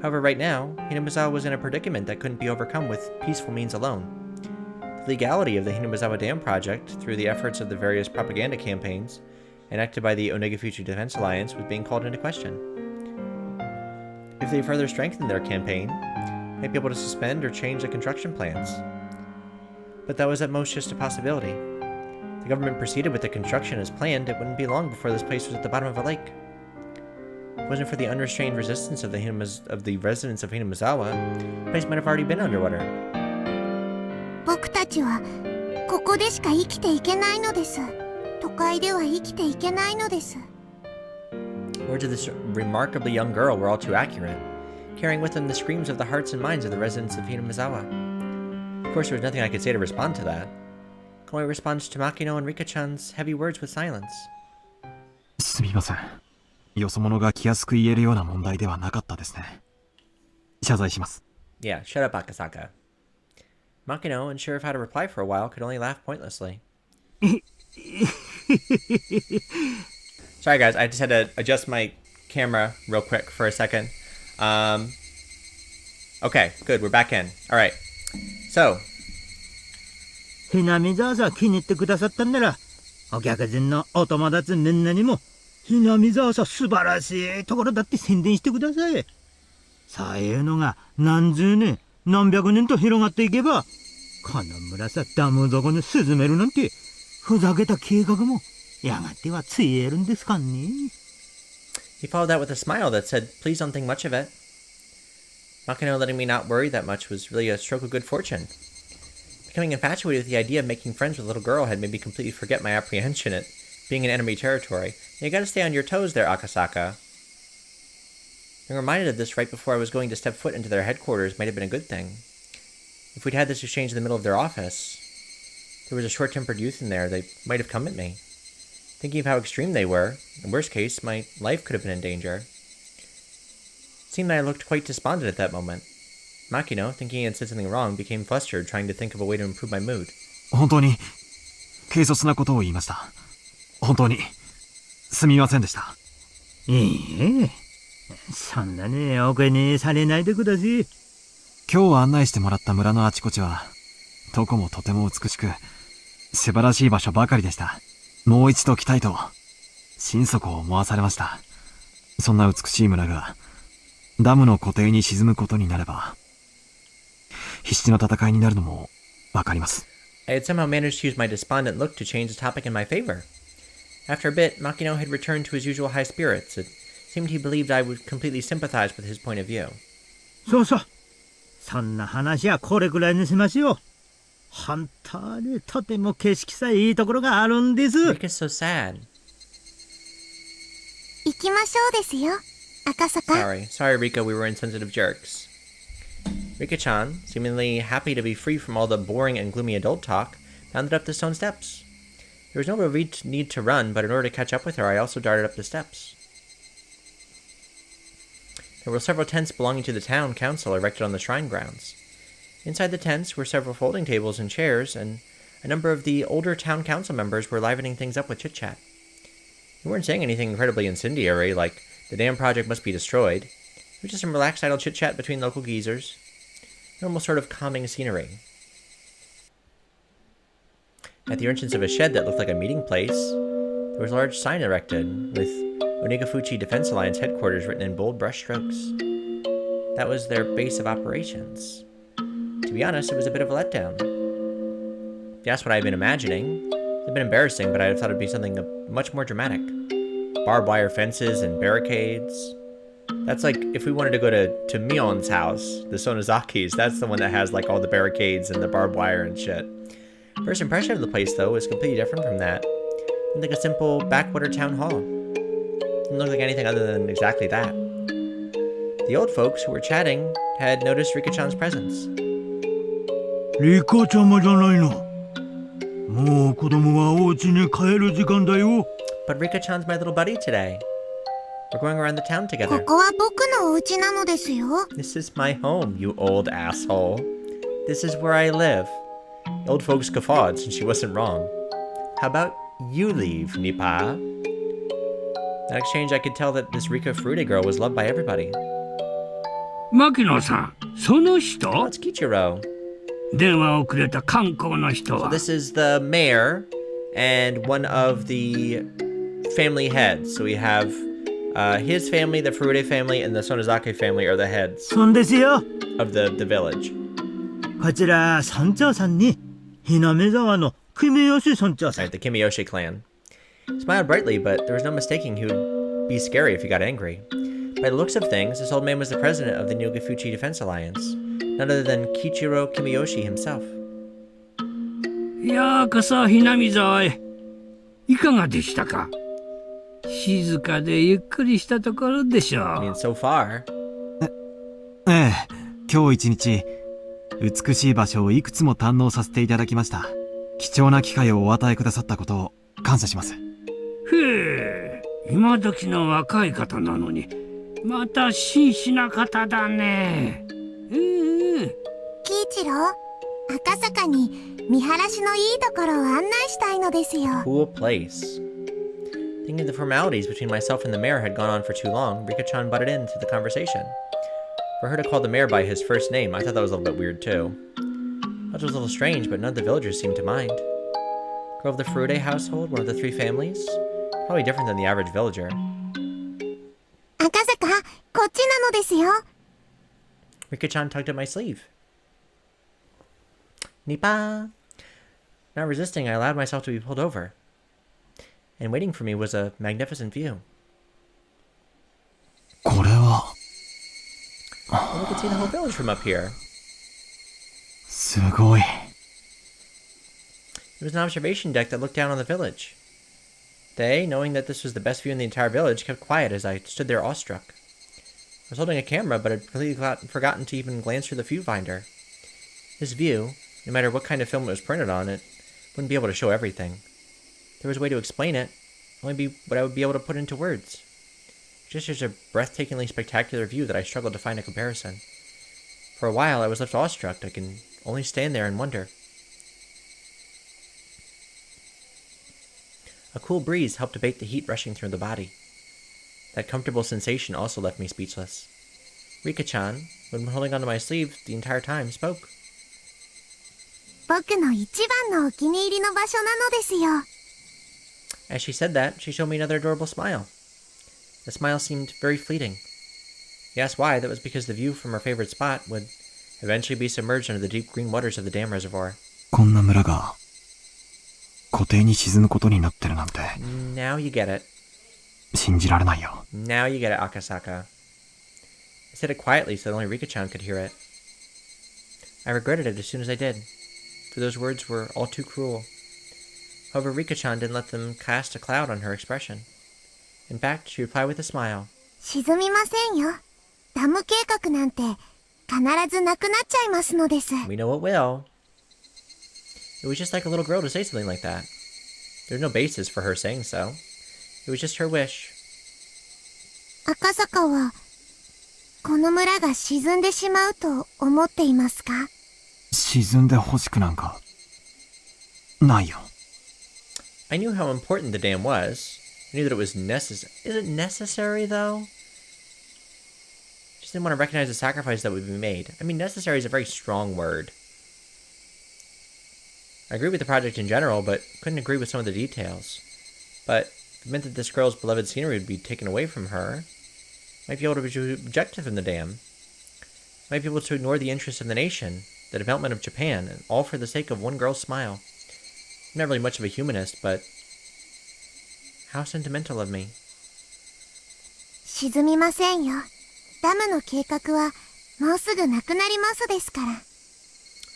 However, right now, Hinamizawa was in a predicament that couldn't be overcome with peaceful means alone. The legality of the Hinamizawa Dam project, through the efforts of the various propaganda campaigns enacted by the Onega Future Defense Alliance, was being called into question. If they further strengthened their campaign, they might be able to suspend or change the construction plans. But that was at most just a possibility. If the government proceeded with the construction as planned, it wouldn't be long before this place was at the bottom of a lake. If it wasn't for the unrestrained resistance of the residents of Hinamizawa, the place might have already been underwater. 僕たちはここでしか生きていけないのです。都会では生きていけないのです。 Words of this remarkably young girl were all too accurate, carrying with them the screams of the hearts and minds of the residents of Hinamizawa. Of course, there was nothing I could say to respond to that. I could only respond to Makino and Rika-chan's heavy words with silence. すみません。よそ者が気安く言えるような問題ではなかったですね。謝罪します。 Yeah, shut up, Akasaka. Makino, unsure of how to reply for a while, could only laugh pointlessly. Sorry, guys, I just had to adjust my camera real quick for a second. Okay, good, we're back in. All right, so. Hinamizawaさん気に入ってくださったんなら、お客人のお友達みんなにも、Hinamizawaさん素晴らしいところだって宣伝してください。そういうのが何十年、何百年と広がっていけば、この村さダム底に沈めるなんて、ふざけた計画も、やがてはついえるんですかね。He followed that with a smile that said, please don't think much of it. Makino letting me not worry that much was really a stroke of good fortune. Becoming infatuated with the idea of making friends with a little girl had made me completely forget my apprehension at being in enemy territory. You gotta stay on your toes there, Akasaka. Being reminded of this right before I was going to step foot into their headquarters might have been a good thing. If we'd had this exchange in the middle of their office, there was a short-tempered youth in there, they might have come at me. Thinking of how extreme they were, in worst case, my life could have been in danger. It seemed that I looked quite despondent at that moment. Makino, thinking he had said something wrong, became flustered, trying to think of a way to improve my mood. 本当に軽率なことを言いました。本当に、すみませんでした。いえ、そんなね、お気にされないでください。今日案内してもらった村のあちこちは、どこもとても美しく、素晴らしい場所ばかりでした。もう一度来たいと、心底思わされました。そんな美しい村が、ダムの湖底に沈むことになれば、必死の戦いになるのもわかります。I had somehow managed to use my despondent look to change the topic in my favor. After a bit, Makino had returned to his usual high spirits. It seemed he believed I would completely sympathize with his point of view. そうそう。そんな話はこれくらいにしましょう。本当にとても景色さいいところがあるんです。Rika's so sad. 行きましょうですよ、赤坂。Sorry, Rika, we were insensitive jerks. Rika-chan, seemingly happy to be free from all the boring and gloomy adult talk, bounded up the stone steps. There was no real need to run, but in order to catch up with her, I also darted up the steps. There were several tents belonging to the town council erected on the shrine grounds. Inside the tents were several folding tables and chairs, and a number of the older town council members were livening things up with chit-chat. They weren't saying anything incredibly incendiary, like the dam project must be destroyed. It was just some relaxed idle chit-chat between local geezers. Normal sort of calming scenery. At the entrance of a shed that looked like a meeting place, there was a large sign erected with Onigafuchi Defense Alliance headquarters written in bold brush strokes. That was their base of operations. To be honest, it was a bit of a letdown. If you asked what I had been imagining, it had been embarrassing, but I thought it would be something much more dramatic. Barbed wire fences and barricades. That's like if we wanted to go to Mion's house, the Sonozaki's, that's the one that has like all the barricades and the barbed wire and shit. First impression of the place, though, was completely different from that. It looked like a simple backwater town hall. Didn't look like anything other than exactly that. The old folks who were chatting had noticed Rika-chan's presence. リカちゃまじゃないの。もう子供はお家に帰る時間だよ。But Rika-chan's my little buddy today. We're going around the town こ together. こは僕のお家なのですよ。 This is my home, you old asshole. This is where I live. The old folks guffawed since she wasn't wrong. How about you leave, Nippah? In exchange, I could tell that this Rika Furude girl was loved by everybody. 牧野さん、その人 Oh, it's Kichiro. 電話をくれた観光の人 So は this is the mayor and one of the family heads. So we have his family, the Furude family, and the Sonozake family are the heads そうですよ。 of the village. こちら村長さんにHinamizawaの君吉村長さん。 Right, the Kimiyoshi clan. He smiled brightly, but there was no mistaking he would be scary if he got angry. By the looks of things, this old man was the president of the Onigafuchi Defense Alliance, none other than Kichiro Kimiyoshi himself. ようこそ南沢へ。いかがでしたか？静かでゆっくりしたところでしょ I う。 mean, so far, ええ、今日一日、美しい場所をいくつも堪能させていただきました。貴重な機会をお与えくださったことを感謝します。へえ、今時の若い方なのに、また真摯な方だね。喜一郎、赤坂に見晴らしのいいところを案内したいのですよ。 cool place. Thinking the formalities between myself and the mayor had gone on for too long, Rika-chan butted into the conversation. For her to call the mayor by his first name, I thought that was a little bit weird too. That was a little strange, but none of the villagers seemed to mind. Girl of the Furude household, one of the three families, probably different than the average villager. 赤坂、こっちなのですよ。 Rika-chan tugged at my sleeve. Nippah! Not resisting, I allowed myself to be pulled over. And waiting for me was a magnificent view. これは、 And we could see the whole village from up here. すごい。It was an observation deck that looked down on the village. They, knowing that this was the best view in the entire village, kept quiet as I stood there awestruck. I was holding a camera, but had completely forgotten to even glance through the viewfinder. This view, no matter what kind of film it was printed on it, wouldn't be able to show everything. If there was a way to explain it, only be what I would be able to put into words. Just such a breathtakingly spectacular view that I struggled to find a comparison. For a while, I was left awestruck. I can only stand there and wonder. A cool breeze helped abate the heat rushing through the body. That comfortable sensation also left me speechless. Rika-chan, who had been holding onto my sleeve the entire time, spoke. 僕の一番のお気に入りの場所なのですよ。 As she said that, she showed me another adorable smile. The smile seemed very fleeting. He asked why. That was because the view from her favorite spot would eventually be submerged under the deep green waters of the dam reservoir. こんな村が湖底に沈むことになってるなんて Now you get it. 信じられないよ。 Now you get it, Akasaka. I said it quietly so that only Rika-chan could hear it. I regretted it as soon as I did, for those words were all too cruel. However, Rika-chan didn't let them cast a cloud on her expression. In fact, she replied with a smile. 沈みませんよ。ダム計画なんて必ずなくなっちゃいますのです。 We know it will. It was just like a little girl to say something like that. There's no basis for her saying so. It was just her wish. 赤坂はこの村が沈んでしまうと思っていますか？沈んでほしくなんかないよ。 I knew how important the dam was. I knew that it was necessary. Is it necessary, though? Just didn't want to recognize the sacrifice that would be made. I mean, necessary is a very strong word. I agree with the project in general, but couldn't agree with some of the details. But it meant that this girl's beloved scenery would be taken away from her. Might be able to be objective from the dam. Might be able to ignore the interests of the nation, the development of Japan, and all for the sake of one girl's smile. I'm not really much of a humanist, but how sentimental of me. 沈みませんよ。ダムの計画はもうすぐなくなりますですから。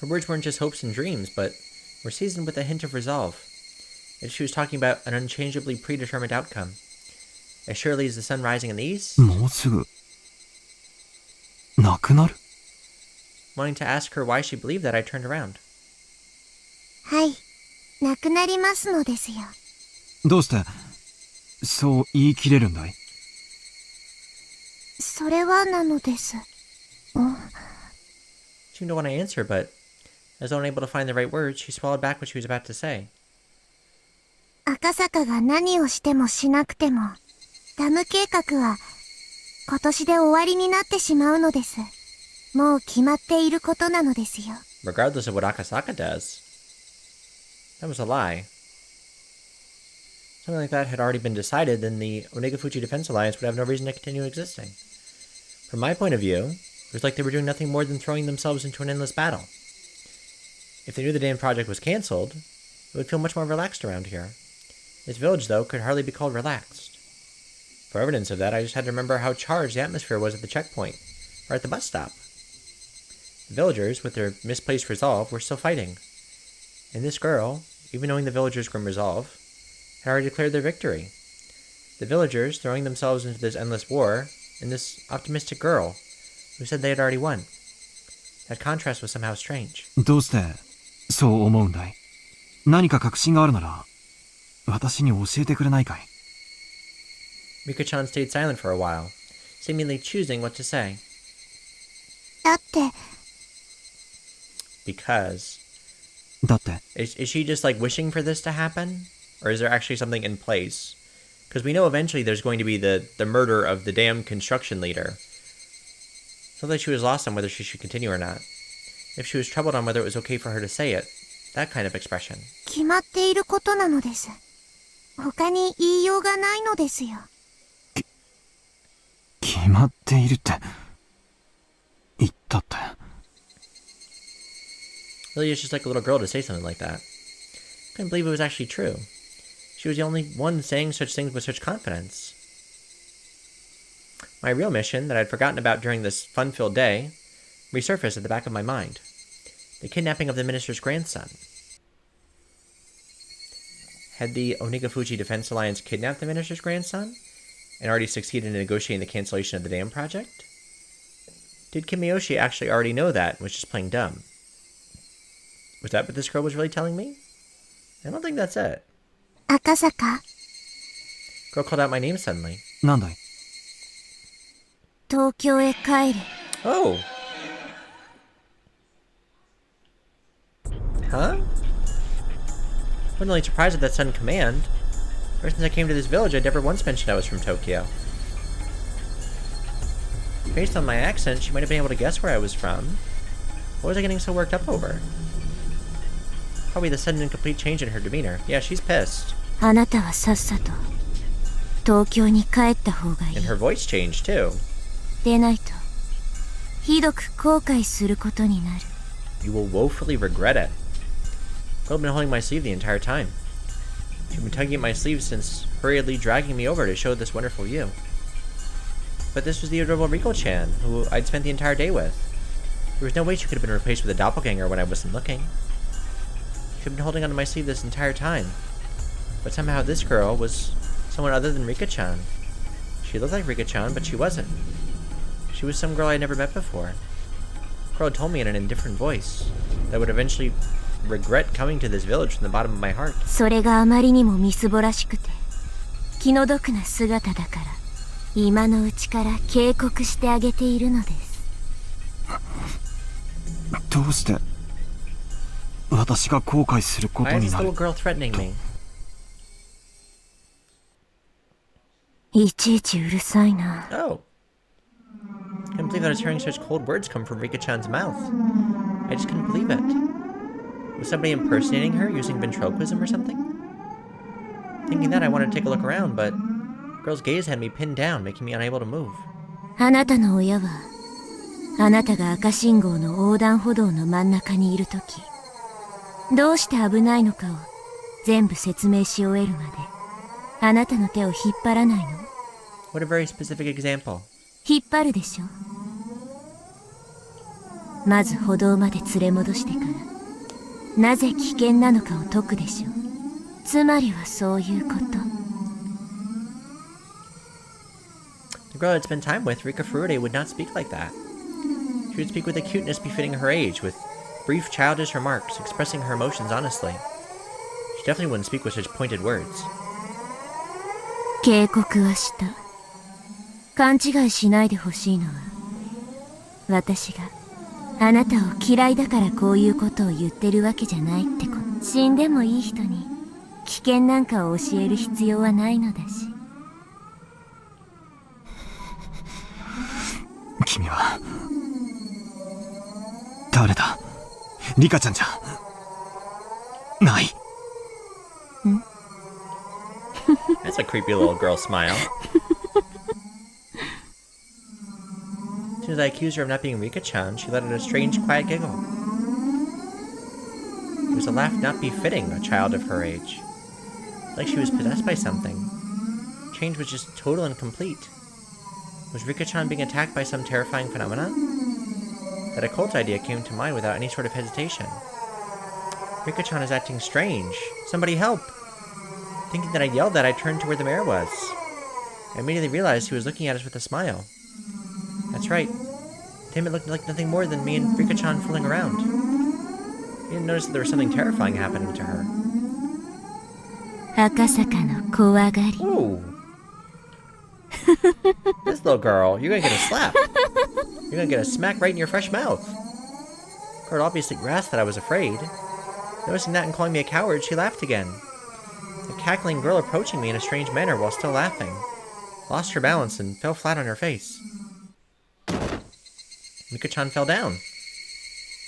Her words weren't just hopes and dreams, but were seasoned with a hint of resolve. As she was talking about an unchangeably predetermined outcome. As surely as the sun rising in the east. もうすぐなくなる？ Wanting to ask her why she believed that, I turned around. はい、なくなりますのですよ。どうしてそう言い切れるんだい？それはなのです。She seemed to want to answer, but as unable to find the right words, she swallowed back what she was about to say. 赤坂が何をしてもしなくても、ダム計画は今年で終わりになってしまうのです。もう決まっていることなのですよ。Regardless of what Akasaka does. That was a lie. Something like that had already been decided, then the Onegafuchi Defense Alliance would have no reason to continue existing. From my point of view, it was like they were doing nothing more than throwing themselves into an endless battle. If they knew the damn project was cancelled, it would feel much more relaxed around here. This village, though, could hardly be called relaxed. For evidence of that, I just had to remember how charged the atmosphere was at the checkpoint, or at the bus stop. The villagers, with their misplaced resolve, were still fighting. And this girl, even knowing the villagers' grim resolve, had already declared their victory. The villagers throwing themselves into this endless war, and this optimistic girl, who said they had already won. That contrast was somehow strange. どうしてそう思うんだい？何か確信があるなら私に教えてくれないかい？ Rika-chan stayed silent for a while, seemingly choosing what to say. だって、Because... だって Is she just like wishing for this to happen? Or is there actually something in place? Because we know eventually there's going to be the murder of the damn construction leader. So that she was lost on whether she should continue or not. If she was troubled on whether it was okay for her to say it. That kind of expression. 決まっていることなのです。他に言いようがないのですよ。決まっているって言ったって。 Really, it's just like a little girl to say something like that. Couldn't believe it was actually true. She was the only one saying such things with such confidence. My real mission, that I'd forgotten about during this fun-filled day, resurfaced at the back of my mind. The kidnapping of the minister's grandson. Had the Onegafuchi Defense Alliance kidnapped the minister's grandson? And already succeeded in negotiating the cancellation of the dam project? Did Kimiyoshi actually already know that and was just playing dumb? Was that what this girl was really telling me? I don't think that's it. 赤坂、 Girl called out my name suddenly. なんだい？東京へ帰れ。Oh! Huh? Wasn't really surprised at that sudden command. Ever since I came to this village, I'd never once mentioned I was from Tokyo. Based on my accent, she might have been able to guess where I was from. What was I getting so worked up over? Probably the sudden and complete change in her demeanor. Yeah, she's pissed. あなたはさっさと東京に帰った方がいい。 And her voice changed, too. でないとひどく後悔することになる。 You will woefully regret it. Girl had been holding my sleeve the entire time. She'd been tugging at my sleeve since hurriedly dragging me over to show this wonderful view. But this was the adorable Riko-chan, who I'd spent the entire day with. There was no way she could have been replaced with a doppelganger when I wasn't looking. She'd been holding onto my sleeve this entire time. But somehow this girl was someone other than Rika-chan. She looked like Rika-chan, but she wasn't. She was some girl I'd never met before. The girl had told me in an indifferent voice that I would eventually regret coming to this village from the bottom of my heart. それがあまりにもみすぼらしくて気の毒な姿だから今のうちから警告してあげているのです。どうして私が後悔するこ Why と is に this なる little girl threatening me? いちいちうるさいな。 Oh. I couldn't believe that I was hearing such cold words come from Rika-chan's mouth. I just couldn't believe it. Was somebody impersonating her using ventriloquism or something? Thinking that, I wanted to take a look around, but the girl's gaze had me pinned down, making me unable to move. あなたの親はあなたが赤信号の横断歩道の真ん中にいるときどうして危ないのかを全部説明し終えるまであなたの手を引っ張らないの？ What a very specific example. 引っ張るでしょ。まず歩道まで連れ戻してからなぜ危険なのかを解くでしょう。つまりはそういうこと。 The girl I'd spent time with, Rika Furude, would not speak like that. She would speak with a cuteness befitting her age, with brief childish remarks, expressing her emotions honestly. She definitely wouldn't speak with such pointed words. 警告はした。勘違いしないでほしいのは私があなたを嫌いだからこういうことを言ってるわけじゃないってこと。死んでもいい人に危険なんかを教える必要はないのだし。君は誰だ？リカちゃんじゃない。 That's a creepy little girl smile. As soon as I accused her of not being Rika-chan, she let out a strange, quiet giggle. It was a laugh not befitting a child of her age. Like she was possessed by something. Change was just total and complete. Was Rika-chan being attacked by some terrifying phenomena? That occult idea came to mind without any sort of hesitation. Rika-chan is acting strange. Somebody help! Thinking that I yelled that, I turned to where the mayor was. I immediately realized he was looking at us with a smile. That's right. To him it looked like nothing more than me and Rika-chan fooling around. He didn't notice that there was something terrifying happening to her. Akasaka no kowagari. Ooh. This little girl, you're gonna get a slap. You're gonna get a smack right in your fresh mouth. Girl obviously grasped that I was afraid. Noticing that and calling me a coward, she laughed again. The cackling girl approaching me in a strange manner while still laughing, lost her balance and fell flat on her face. Rika-chan fell down.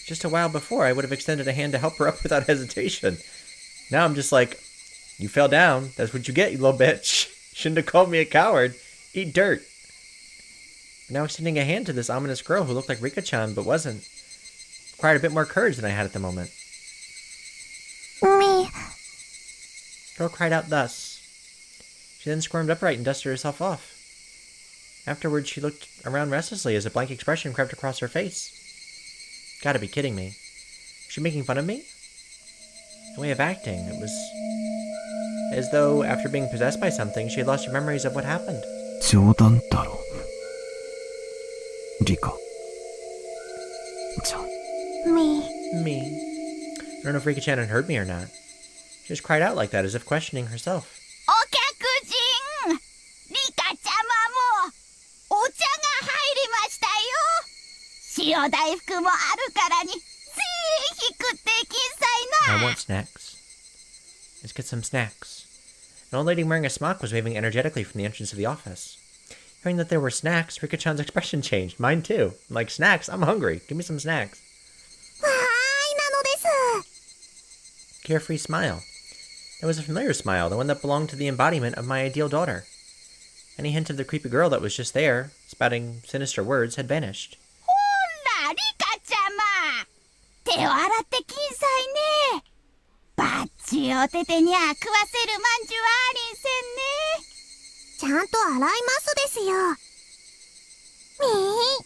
Just a while before, I would have extended a hand to help her up without hesitation. Now I'm just like, you fell down, that's what you get, you little bitch. Shouldn't have called me a coward. Eat dirt. Now extending a hand to this ominous girl who looked like Rika-chan but wasn't. Required a bit more courage than I had at the moment. Me. Girl cried out thus. She then squirmed upright and dusted herself off. Afterwards, she looked around restlessly as a blank expression crept across her face. Gotta be kidding me. Was she making fun of me? The way of acting, it was as though, after being possessed by something, she had lost her memories of what happened. 冗談だろリカちゃん。 Me. Me. I don't know if Rika-chan had heard me or not. She just cried out like that, as if questioning herself. お客人、リカちゃまもお茶が入りましたよ。塩大福もあるからにぜひ食ってきんさい I な。 want snacks. Let's get some snacks. An old lady wearing a smock was waving energetically from the entrance of the office. Hearing that there were snacks, Rika-chan's expression changed. Mine too. I'm like, snacks? I'm hungry. Give me some snacks. わーいなのです。 Carefree smile. It was a familiar smile, the one that belonged to the embodiment of my ideal daughter. Any hint of the creepy girl that was just there, spouting sinister words, had vanished. ほら、リカちゃま。手を洗ってきんさいね。バッチおててにゃ食わせるまんじゅうはありんせんね。ちゃんと洗いますですよ。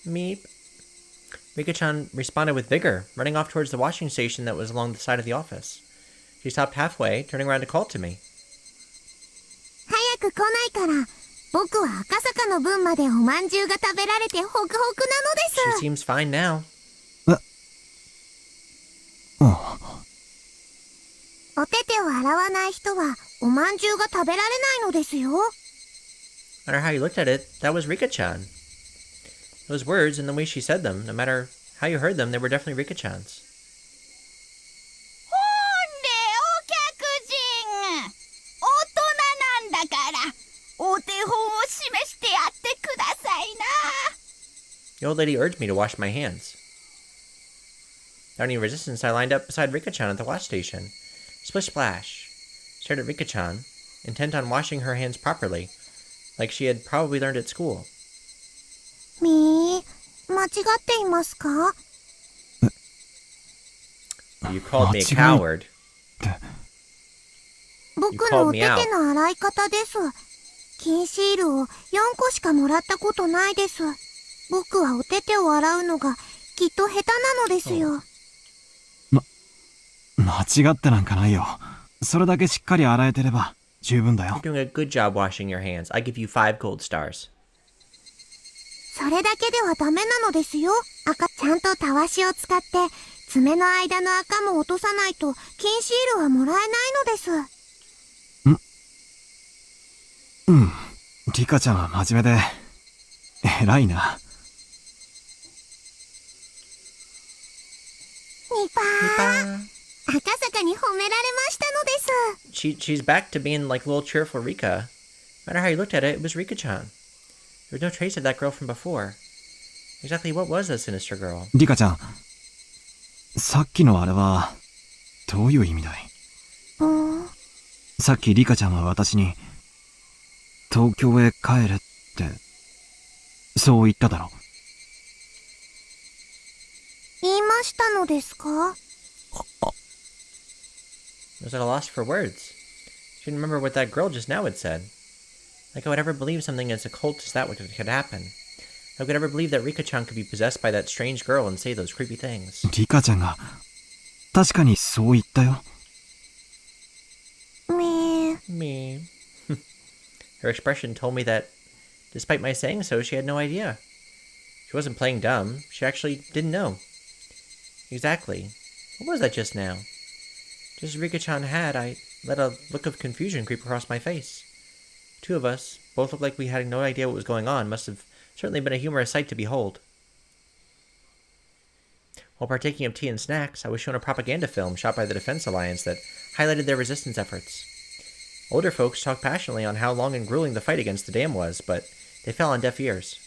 Meep. Rika-chan responded with vigor, running off towards the washing station that was along the side of the office. She stopped halfway, turning around to call to me. 早く来ないから、僕は赤坂の分までおまんじゅうが食べられてホクホクなのです。 She seems fine now. お手手を洗わない人はおまんじゅうが食べられないのですよ。 No matter how you looked at it, that was Rika-chan. Those words and the way she said them, no matter how you heard them, they were definitely Rika-chan's. ほんで、お客人。大人なんだから、お手本を示してやってくださいな。 The old lady urged me to wash my hands. Without any resistance, I lined up beside Rika-chan at the wash station. Splish splash. Stared at Rika-chan, intent on washing her hands properly, like she had probably learned at school. みー、間違っていますか？ You called me a coward. 僕のお手手の洗い方です。金シールを4個しかもらったことないです。僕はお手手を洗うのがきっと下手なのですよ。間違ってなんかないよ。それだけしっかり洗えてれば十分だよ。 You're doing a good job washing your hands. I give you 5 gold stars. それだけではダメなのですよ。ちゃんとたわしを使って爪の間の赤も落とさないと金シールはもらえないのです。リカちゃんは真面目で偉いな。ニパー。赤坂に褒められましたのです。She's back to being like little cheerful Rika. No matter how you looked at it, it was Rika-chan. There was no trace of that girl from before. Exactly what was that sinister girl? リカちゃん、さっきのあれはどういう意味だい？さっきリカちゃんは私に東京へ帰れってそう言っただろ。言いましたのですか？ I was at a loss for words. She didn't remember what that girl just now had said. Like I would ever believe something as occult as that could happen. I could ever believe that Rika-chan could be possessed by that strange girl and say those creepy things. リカちゃんが確かにそう言ったよ。Me. Her expression told me that, despite my saying so, she had no idea. She wasn't playing dumb. She actually didn't know. Exactly. What was that just now? Just as Rika-chan had, I let a look of confusion creep across my face. The two of us, both looked like we had no idea what was going on, must have certainly been a humorous sight to behold. While partaking of tea and snacks, I was shown a propaganda film shot by the Defense Alliance that highlighted their resistance efforts. Older folks talked passionately on how long and grueling the fight against the dam was, but they fell on deaf ears.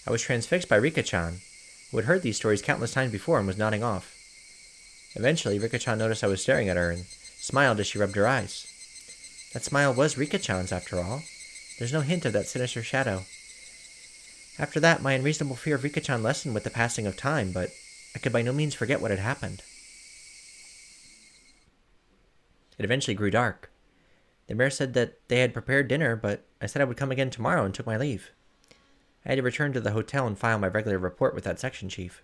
I was transfixed by Rika-chan, who had heard these stories countless times before and was nodding off. Eventually, Rika-chan noticed I was staring at her and smiled as she rubbed her eyes. That smile was Rika-chan's, after all. There's no hint of that sinister shadow. After that, my unreasonable fear of Rika-chan lessened with the passing of time, but I could by no means forget what had happened. It eventually grew dark. The mayor said that they had prepared dinner, but I said I would come again tomorrow and took my leave. I had to return to the hotel and file my regular report with that section chief.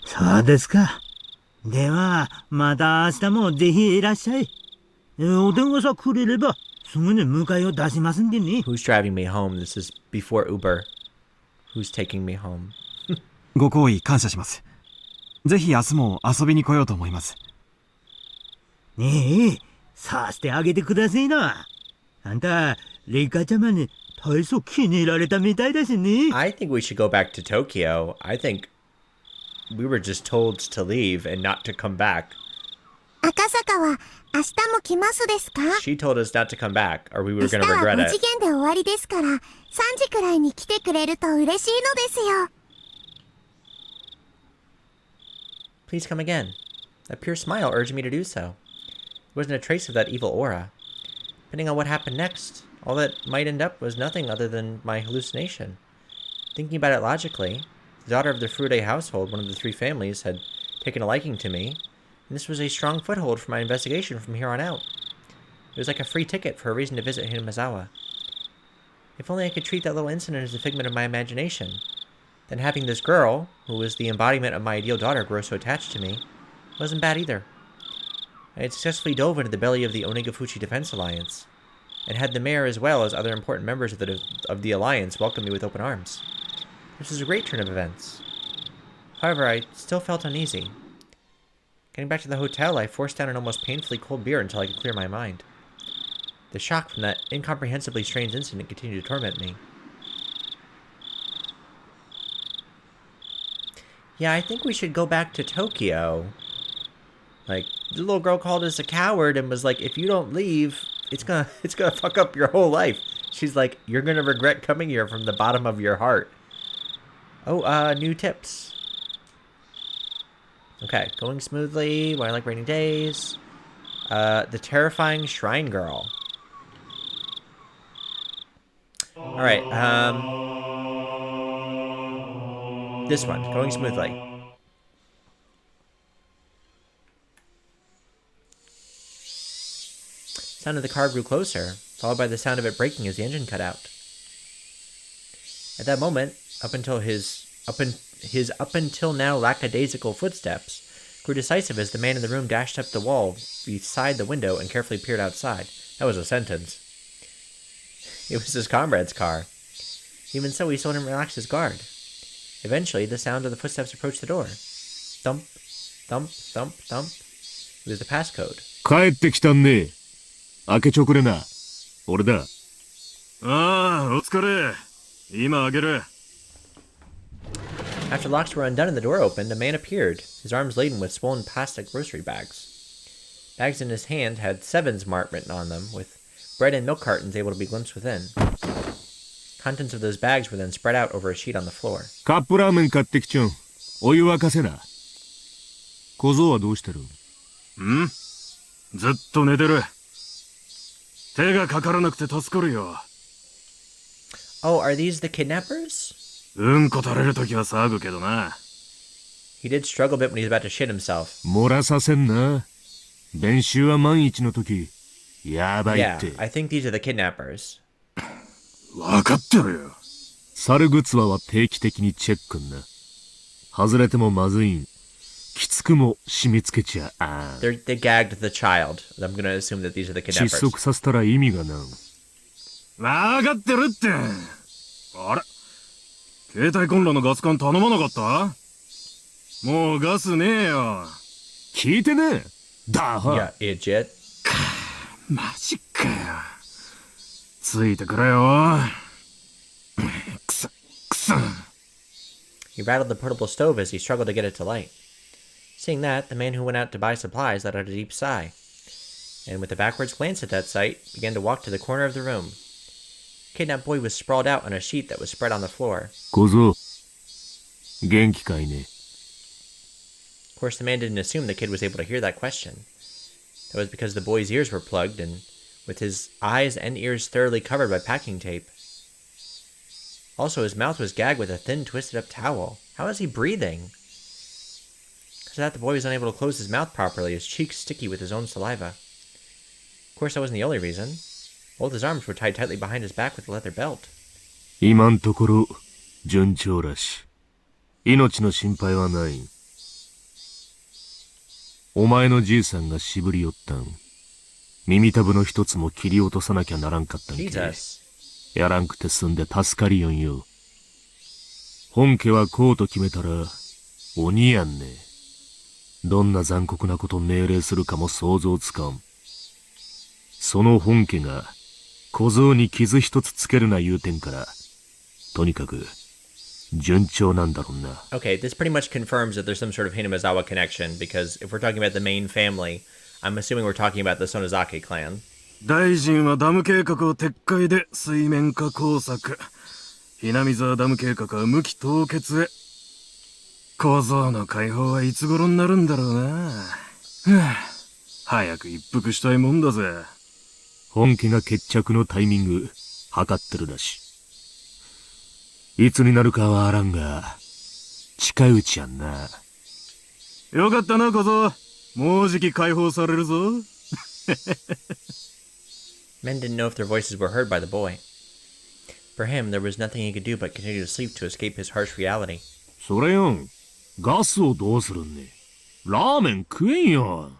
そうですか。では、また明日もぜひいらっしゃい。お電話さくれれば、すぐに迎えを出しますんでね。Who's driving me home? This is before Uber. Who's taking me home? ご好意感謝します。ぜひ明日も遊びに来ようと思います。ねえ、さしてあげてくださいな。あんた、リカちゃまに大層気に入られたみたいだしね。I think we should go back to Tokyo. I think we were just told to leave and not to come back. 赤坂カは明日も来ますですか？ She told us not to come back, or we 明 were 日 gonna は regret 5 it. 次元で終わりですから、3時くらいに来てくれると嬉しいのですよ。Please come again. A pure smile urged me to do so. There wasn't a trace of that evil aura. Depending on what happened next, all that might end up was nothing other than my hallucination. Thinking about it logically, the daughter of the Furude household, one of the 3 families, had taken a liking to me, and this was a strong foothold for my investigation from here on out. It was like a free ticket for a reason to visit Hinamizawa. If only I could treat that little incident as a figment of my imagination. Then having this girl, who was the embodiment of my ideal daughter, grow so attached to me, wasn't bad either. I had successfully dove into the belly of the Onegafuchi Defense Alliance, and had the mayor as well as other important members of the alliance welcome me with open arms. This was a great turn of events. However, I still felt uneasy. Getting back to the hotel, I forced down an almost painfully cold beer until I could clear my mind. The shock from that incomprehensibly strange incident continued to torment me. Yeah, I think we should go back to Tokyo. Like, the little girl called us a coward and was like, if you don't leave, it's gonna fuck up your whole life. She's like, you're gonna regret coming here from the bottom of your heart. Oh, new tips. Okay, going smoothly, why I like rainy days. The terrifying shrine girl. Alright, this one, going smoothly. Sound of the car grew closer, followed by the sound of it braking as the engine cut out. At that moment, up until now lackadaisical footsteps grew decisive as the man in the room dashed up the wall beside the window and carefully peered outside. That was a sentence. It was his comrade's car. Even so, he still didn't relax his guard. Eventually, the sound of the footsteps approached the door. Thump, thump, thump, thump. It was the passcode. 帰ってきたんね。開けちょくれな。俺だ。ああ、お疲れ。今開ける。After locks were undone and the door opened, a man appeared, his arms laden with swollen plastic grocery bags. Bags in his hand had Sevens Mart written on them, with bread and milk cartons able to be glimpsed within. Contents of those bags were then spread out over a sheet on the floor. カップラーメン買ってきちゃう。お湯沸かせな。小僧はどうしてる？ん？ずっと寝てる。手がかからなくて助かるよ。Oh, are these the kidnappers? うんこ垂れるときは騒ぐけどな。He did struggle a bit when he was about to shit himself. 漏らさせんな。練習は万一のとき、やばいって。Yeah, I think these are the kidnappers. わかってるよ。猿グツワは定期的にチェックんな。外れてもまずいん。きつくも締め付けちゃあ。They gagged the child. I'm gonna assume that these are the 窒 kidnappers. 息させたら意味がな。わかってるって。あれ？携帯コンロのガス管頼まなかった？もうガスねえよ。聞いてねえ。だは。Yeah, idiot. マジかよ。ついてくれよ。くそ、くそ。He rattled the portable stove as he struggled to get it to light. Seeing that, the man who went out to buy supplies let out a deep sigh, and with a backwards glance at that sight, began to walk to the corner of the room. The kidnapped boy was sprawled out on a sheet that was spread on the floor. 小僧、元気かいね。Of course, the man didn't assume the kid was able to hear that question. That was because the boy's ears were plugged, and with his eyes and ears thoroughly covered by packing tape. Also, his mouth was gagged with a thin, twisted-up towel. How is he breathing? Because of that, the boy was unable to close his mouth properly, his cheeks sticky with his own saliva. Of course, that wasn't the only reason. Both his arms were tied tightly behind his back with a leather belt. 今んところ、順調らし。命の心配はない。お前のじいさんがしぶり寄ったん。耳たぶの一つも切り落とさなきゃならんかったんけ。Jesus. やらんくて済んで助かりよんよ。本家はこうと決めたら、鬼やんね。どんな残酷なこと命令するかも想像つかん。その本家が、小僧に傷一つつけるな言うてんから、とにかく、順調なんだろうな。Okay, this pretty much confirms that there's some sort of Hinamizawa connection, because if we're talking about the main family, I'm assuming we're talking about the Sonozake clan. 大臣はダム計画を撤回で水面下工作。Hinamizawaダム計画は無期凍結へ。小僧の解放はいつ頃になるんだろうな。早く一服したいもんだぜ。本家が決着のタイミング、測ってるらしい。いつになるかはあらんが、近いうちやんな。よかったな、小僧。もうじき解放されるぞ。Men didn't know if their voices were heard by the boy. For him, there was nothing he could do but continue to sleep to escape his harsh reality. それよん、ガスをどうするんね。ラーメン食えんよ。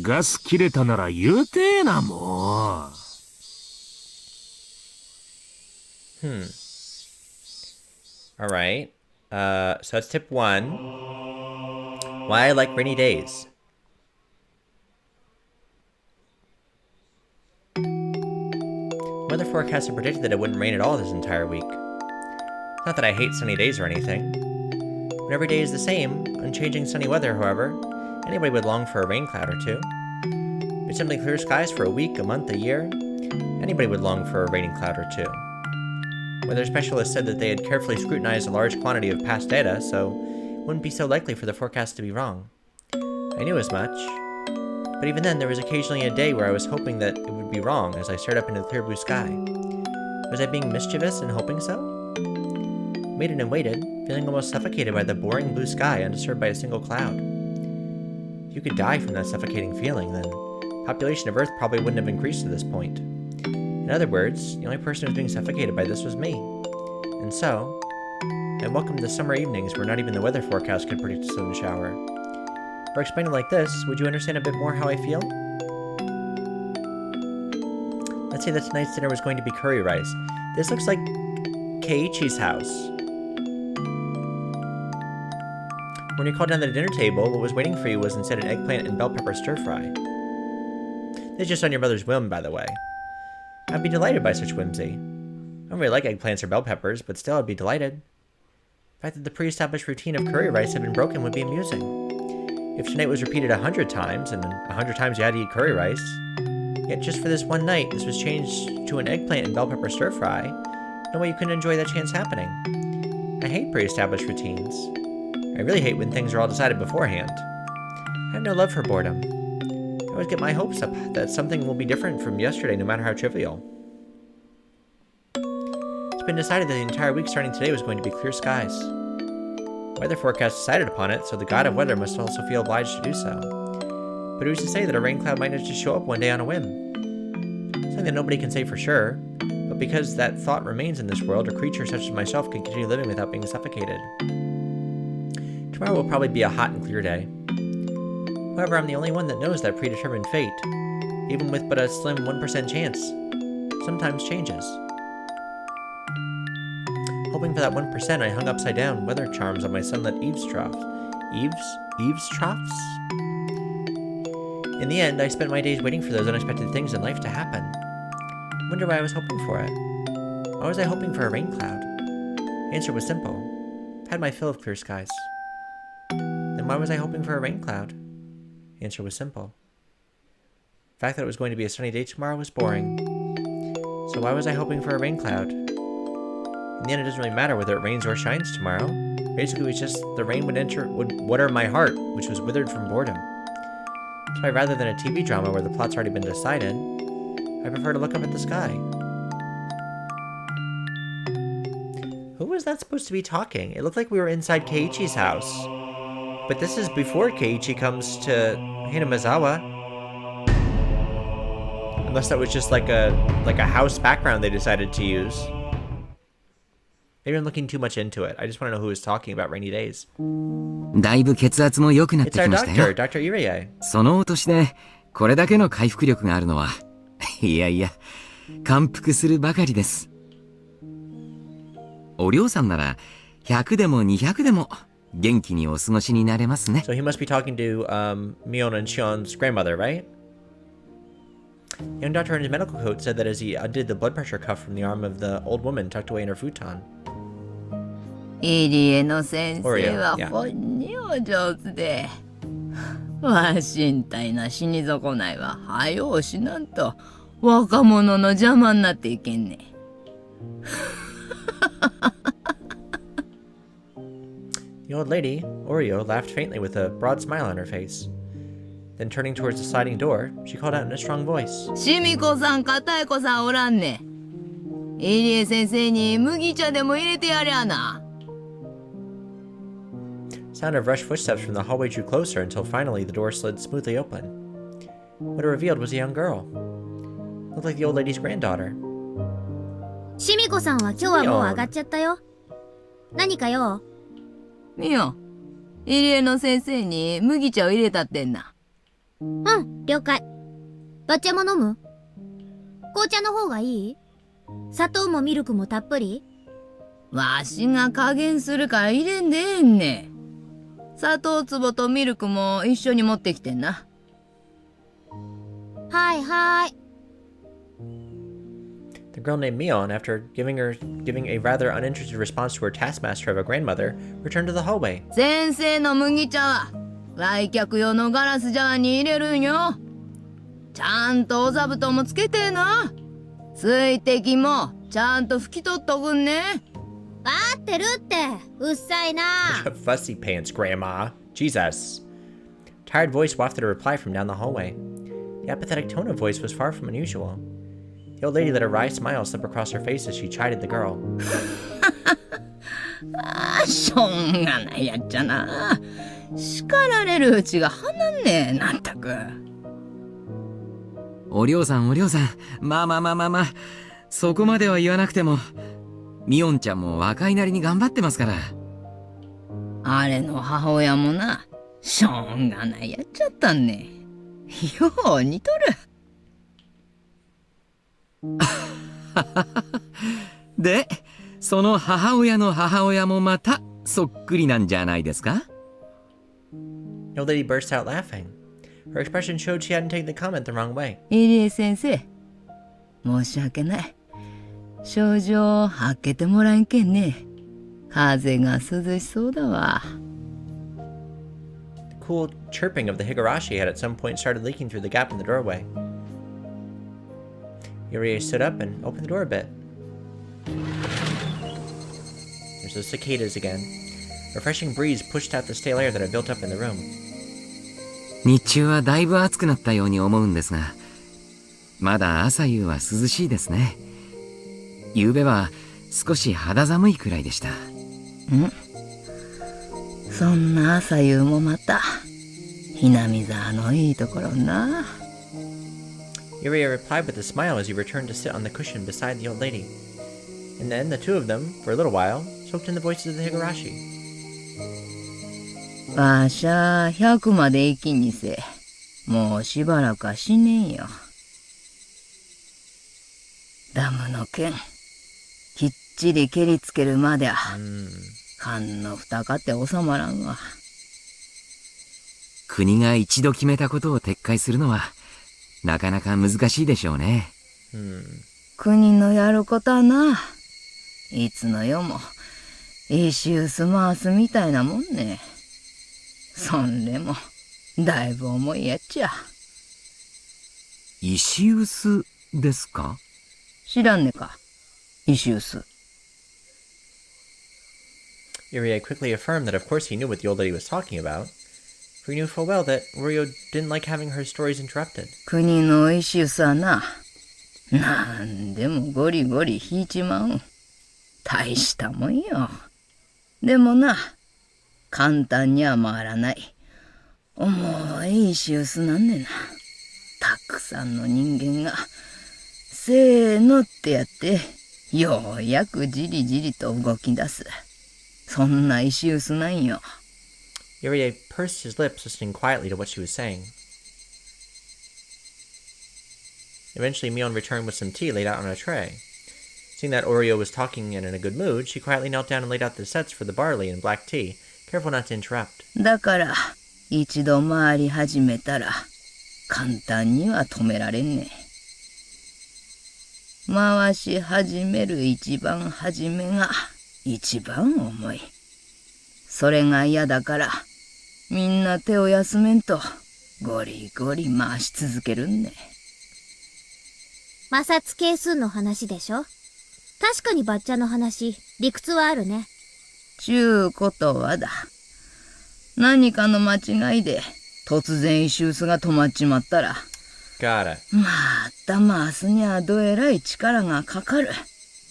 ガス切れたなら言うてえな、もう。Alright. So that's tip 1. Why I like rainy days. Weather forecaster predicted that it wouldn't rain at all this entire week. Not that I hate sunny days or anything. When every day is the same, unchanging sunny weather, however, anybody would long for a rain cloud or two. But simply clear skies for a week, a month, a year, anybody would long for a raining cloud or two. Weather specialists said that they had carefully scrutinized a large quantity of past data, so it wouldn't be so likely for the forecast to be wrong. I knew as much. But even then, there was occasionally a day where I was hoping that it would be wrong as I stared up into the clear blue sky. Was I being mischievous in hoping so? Waited and waited, feeling almost suffocated by the boring blue sky undisturbed by a single cloud. If you could die from that suffocating feeling, then the population of Earth probably wouldn't have increased to this point. In other words, the only person who was being suffocated by this was me. And so, I welcomed the summer evenings where not even the weather forecast could predict a sudden shower. Or explained it like this, would you understand a bit more how I feel? Let's say that tonight's dinner was going to be curry rice. This looks like Keiichi's house. When you called down the dinner table, what was waiting for you was instead an eggplant and bell pepper stir-fry. This is just on your mother's whim, by the way. I'd be delighted by such whimsy. I don't really like eggplants or bell peppers, but still I'd be delighted. The fact that the pre-established routine of curry rice had been broken would be amusing. If tonight was repeated 100 times, and 100 times you had to eat curry rice, yet just for this one night, this was changed to an eggplant and bell pepper stir-fry, no way you couldn't enjoy that chance happening. I hate pre-established routines. I really hate when things are all decided beforehand. I have no love for boredom. I always get my hopes up that something will be different from yesterday, no matter how trivial. It's been decided that the entire week starting today was going to be clear skies. Weather forecast decided upon it, so the god of weather must also feel obliged to do so. But who's to say that a rain cloud might not just show up one day on a whim? Something that nobody can say for sure, but because that thought remains in this world, a creature such as myself can continue living without being suffocated. Tomorrow will probably be a hot and clear day. However, I'm the only one that knows that predetermined fate, even with but a slim 1% chance, sometimes changes. Hoping for that 1%, I hung upside down weather charms on my sunlit eaves troughs. Eaves troughs? In the end, I spent my days waiting for those unexpected things in life to happen. I wonder why I was hoping for it. Why was I hoping for a rain cloud? The answer was simple. I've had my fill of clear skies. Then why was I hoping for a rain cloud? The answer was simple. The fact that it was going to be a sunny day tomorrow was boring. So why was I hoping for a rain cloud? In the end, it doesn't really matter whether it rains or shines tomorrow. Basically, it was just the rain would water my heart, which was withered from boredom. That's why rather than a TV drama where the plot's already been decided, I prefer to look up at the sky. Who was that supposed to be talking? It looked like we were inside Keiichi's house. But this is before Keiichi comes to Hinamizawa. Unless that was just like a house background they decided to use. Maybe I'm looking too much into it. I just want to know who was talking about rainy days. だいぶ血圧も良くなって It's き our ましたよ。 Dr. Irie. そのお年でこれだけの回復力があるのは、いやいや、感服するばかりです。お嬢さんなら100でも200でも元気にお過ごしになれますね。 So he must be talking to Mion and Shion's grandmother, right? Young doctor in his medical coat said that as he undid the blood pressure cuff from the arm of the old woman tucked away in her futon. 入江の先生は Oreo, yeah. 本にお上手で、わしんたいな死に損ないは早うしなんと若者の邪魔になっていけんね。The old lady, Oreo, laughed faintly with a broad smile on her face. Then turning towards the sliding door, she called out in a strong voice. しみこさん、かたえこさんおらんね。入江先生に麦茶でも入れてやりゃな。Sound of rushed footsteps from the hallway drew closer until finally the door slid smoothly open. What it revealed was a young girl. Looked like the old lady's granddaughter. シミコさんは今日はもう上がっちゃったよ。何かよ。みよ、入江の先生に麦茶を入れたってんな。うん、了解。抹茶も飲む？紅茶の方がいい？砂糖もミルクもたっぷり？わしが加減するから入れんでええんね。砂糖壺とミルクも一緒に持ってきてんな。はいはい。The girl named Mion, after giving a rather uninterested response to her taskmaster of a grandmother, returned to the hallway. 先生の麦茶は来客用のガラス茶碗に入れるんよ。ちゃんとお座布団もつけてな。水滴もちゃんと拭き取っとくんね。わかってるって。うっさいな。Fussy pants, Grandma. Jesus. Tired voice wafted a reply from down the hallway. The apathetic tone of voice was far from unusual. The old lady let a wry smile slip across her face as she chided the girl. しょうがないやっちゃな。叱られるうちが離んねえ、なったく。おりょうさん、まあ、そこまでは言わなくても、みおんちゃんも若いなりに頑張ってますから。あれの母親もな、しょうがないやっちゃったんね。よう似とる。で、その母親の母親もまたそっくりなんじゃないですか？ The old lady burst out laughing. Her expression showed she hadn't taken the comment the wrong way. 入江先生、申し訳ない。症状開けてもらえんけんね。風が涼しそうだわ。The cool chirping of the Higurashi had at some point started leaking through the gap in the doorway. Yurie stood up and opened the door a bit. There's those cicadas again. A refreshing breeze pushed out the stale air that had built up in the room. 日中はだいぶ暑くなったように思うんですが、まだ朝夕は涼しいですね。夕べは少し肌寒いくらいでした。そんな朝夕もまたHinamizawaのいいところな。Yurie replied with a smile as he returned to sit on the cushion beside the old lady. And then the two of them, for a little while, soaked in the voices of the Higurashi. わしゃ100まで生きにせ。もうしばらくは死ねんよ。ダムの剣、きっちり蹴りつけるまでは、勘の蓋かって収まらんわ。国が一度決めたことを撤回するのは、なかなか難しいでしょうね。国のやることはな、いつの世も石臼回すみたいなもんね。そんでもだいぶ重いやっちゃ。石臼ですか？知らんねか、石臼。Yurie quickly affirmed that of course he knew what the old lady was talking about, for he knew full well that Oreo didn't like having her stories interrupted. 国の石臼はな、なんでもゴリゴリ引いちまう。大したもんよ。でもな、簡単には回らない。重い石臼なんねな。たくさんの人間が、せーのってやって、ようやくじりじりと動き出す。そんな石臼なんよ。Yurie pursed his lips, listening quietly to what she was saying. Eventually, Mion returned with some tea laid out on a tray. Seeing that Oreo was talking and in a good mood, she quietly knelt down and laid out the sets for the barley and black tea, careful not to interrupt. だから、一度回り始めたら、簡単には止められんね。回し始める一番初めが一番重い。それが嫌だから、みんな手を休めんとゴリゴリ回し続けるんね。摩擦係数の話でしょ。確かにバッチャの話、理屈はあるね。ちゅうことはだ。何かの間違いで突然イシュースが止まっちまったら、Got it. また回すにゃどえらい力がかかる。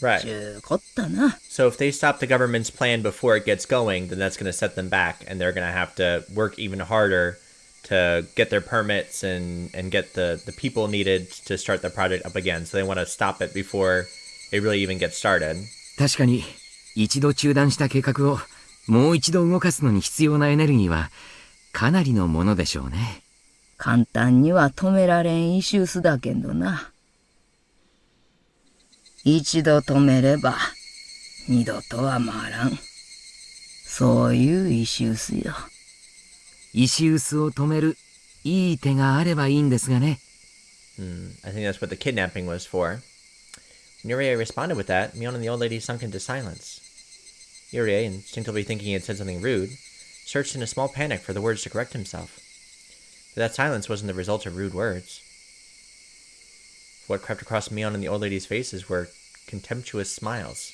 Right. ちゅうこったな。So if they stop the government's plan before it gets going, then that's going to set them back, and they're going to have to work even harder to get their permits and get the people needed to start the project up again. So they want to stop it before it really even gets started. 確かに、一度中断した計画をもう一度動かすのに必要なエネルギーはかなりのものでしょうね。簡単には止められんイシュースだけどな。一度止めれば二度とは回らん。そういうイシュースよ。イシウスを止めるいい手があればいいんですがね。I think that's what the kidnapping was for. When Irie responded with that, Mion and the old lady sunk into silence. Irie, instinctively thinking he had said something rude, searched in a small panic for the words to correct himself. But that silence wasn't the result of rude words. What crept across Mion and the old lady's faces were contemptuous smiles.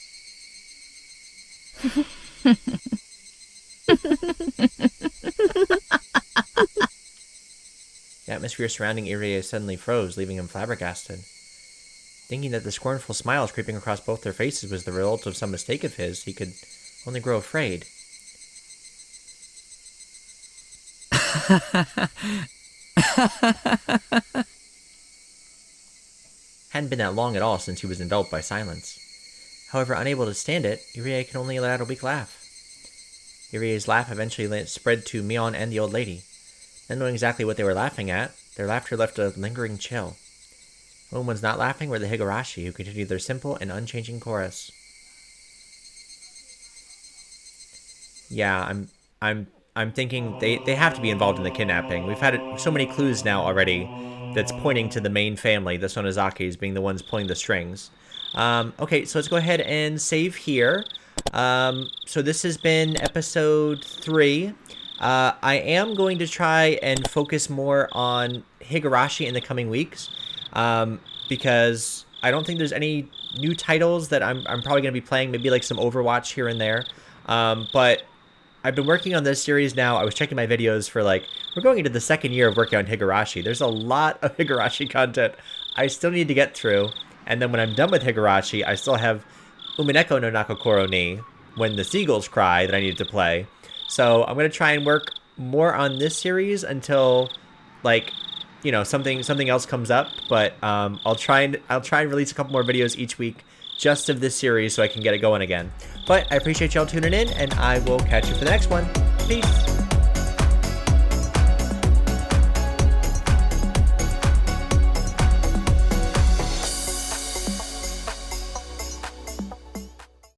The atmosphere surrounding Irie suddenly froze, leaving him flabbergasted. Thinking that the scornful smiles creeping across both their faces was the result of some mistake of his, he could only grow afraid. Hadn't been that long at all since he was enveloped by silence. However, unable to stand it, Irie could only let out a weak laugh. Irie's laugh eventually spread to Mion and the old lady. Not knowing exactly what they were laughing at, their laughter left a lingering chill. The only ones not laughing were the Higurashi, who continued their simple and unchanging chorus. Yeah, I'm thinking they have to be involved in the kidnapping. We've had so many clues now already that's pointing to the main family, the Sonozakis, being the ones pulling the strings. Okay, so let's go ahead and save here. So this has been episode 3. I am going to try and focus more on Higurashi in the coming weeks, because I don't think there's any new titles that I'm probably going to be playing, maybe like some Overwatch here and there. But I've been working on this series now. I was checking my videos for we're going into the 2nd year of working on Higurashi. There's a lot of Higurashi content I still need to get through. And then when I'm done with Higurashi, I still have Umineko no Nakokoro ni, When the Seagulls Cry, that I need to play. So I'm going to try and work more on this series until, something else comes up. But I'll try and release a couple more videos each week just of this series so I can get it going again. But I appreciate y'all tuning in, and I will catch you for the next one. Peace!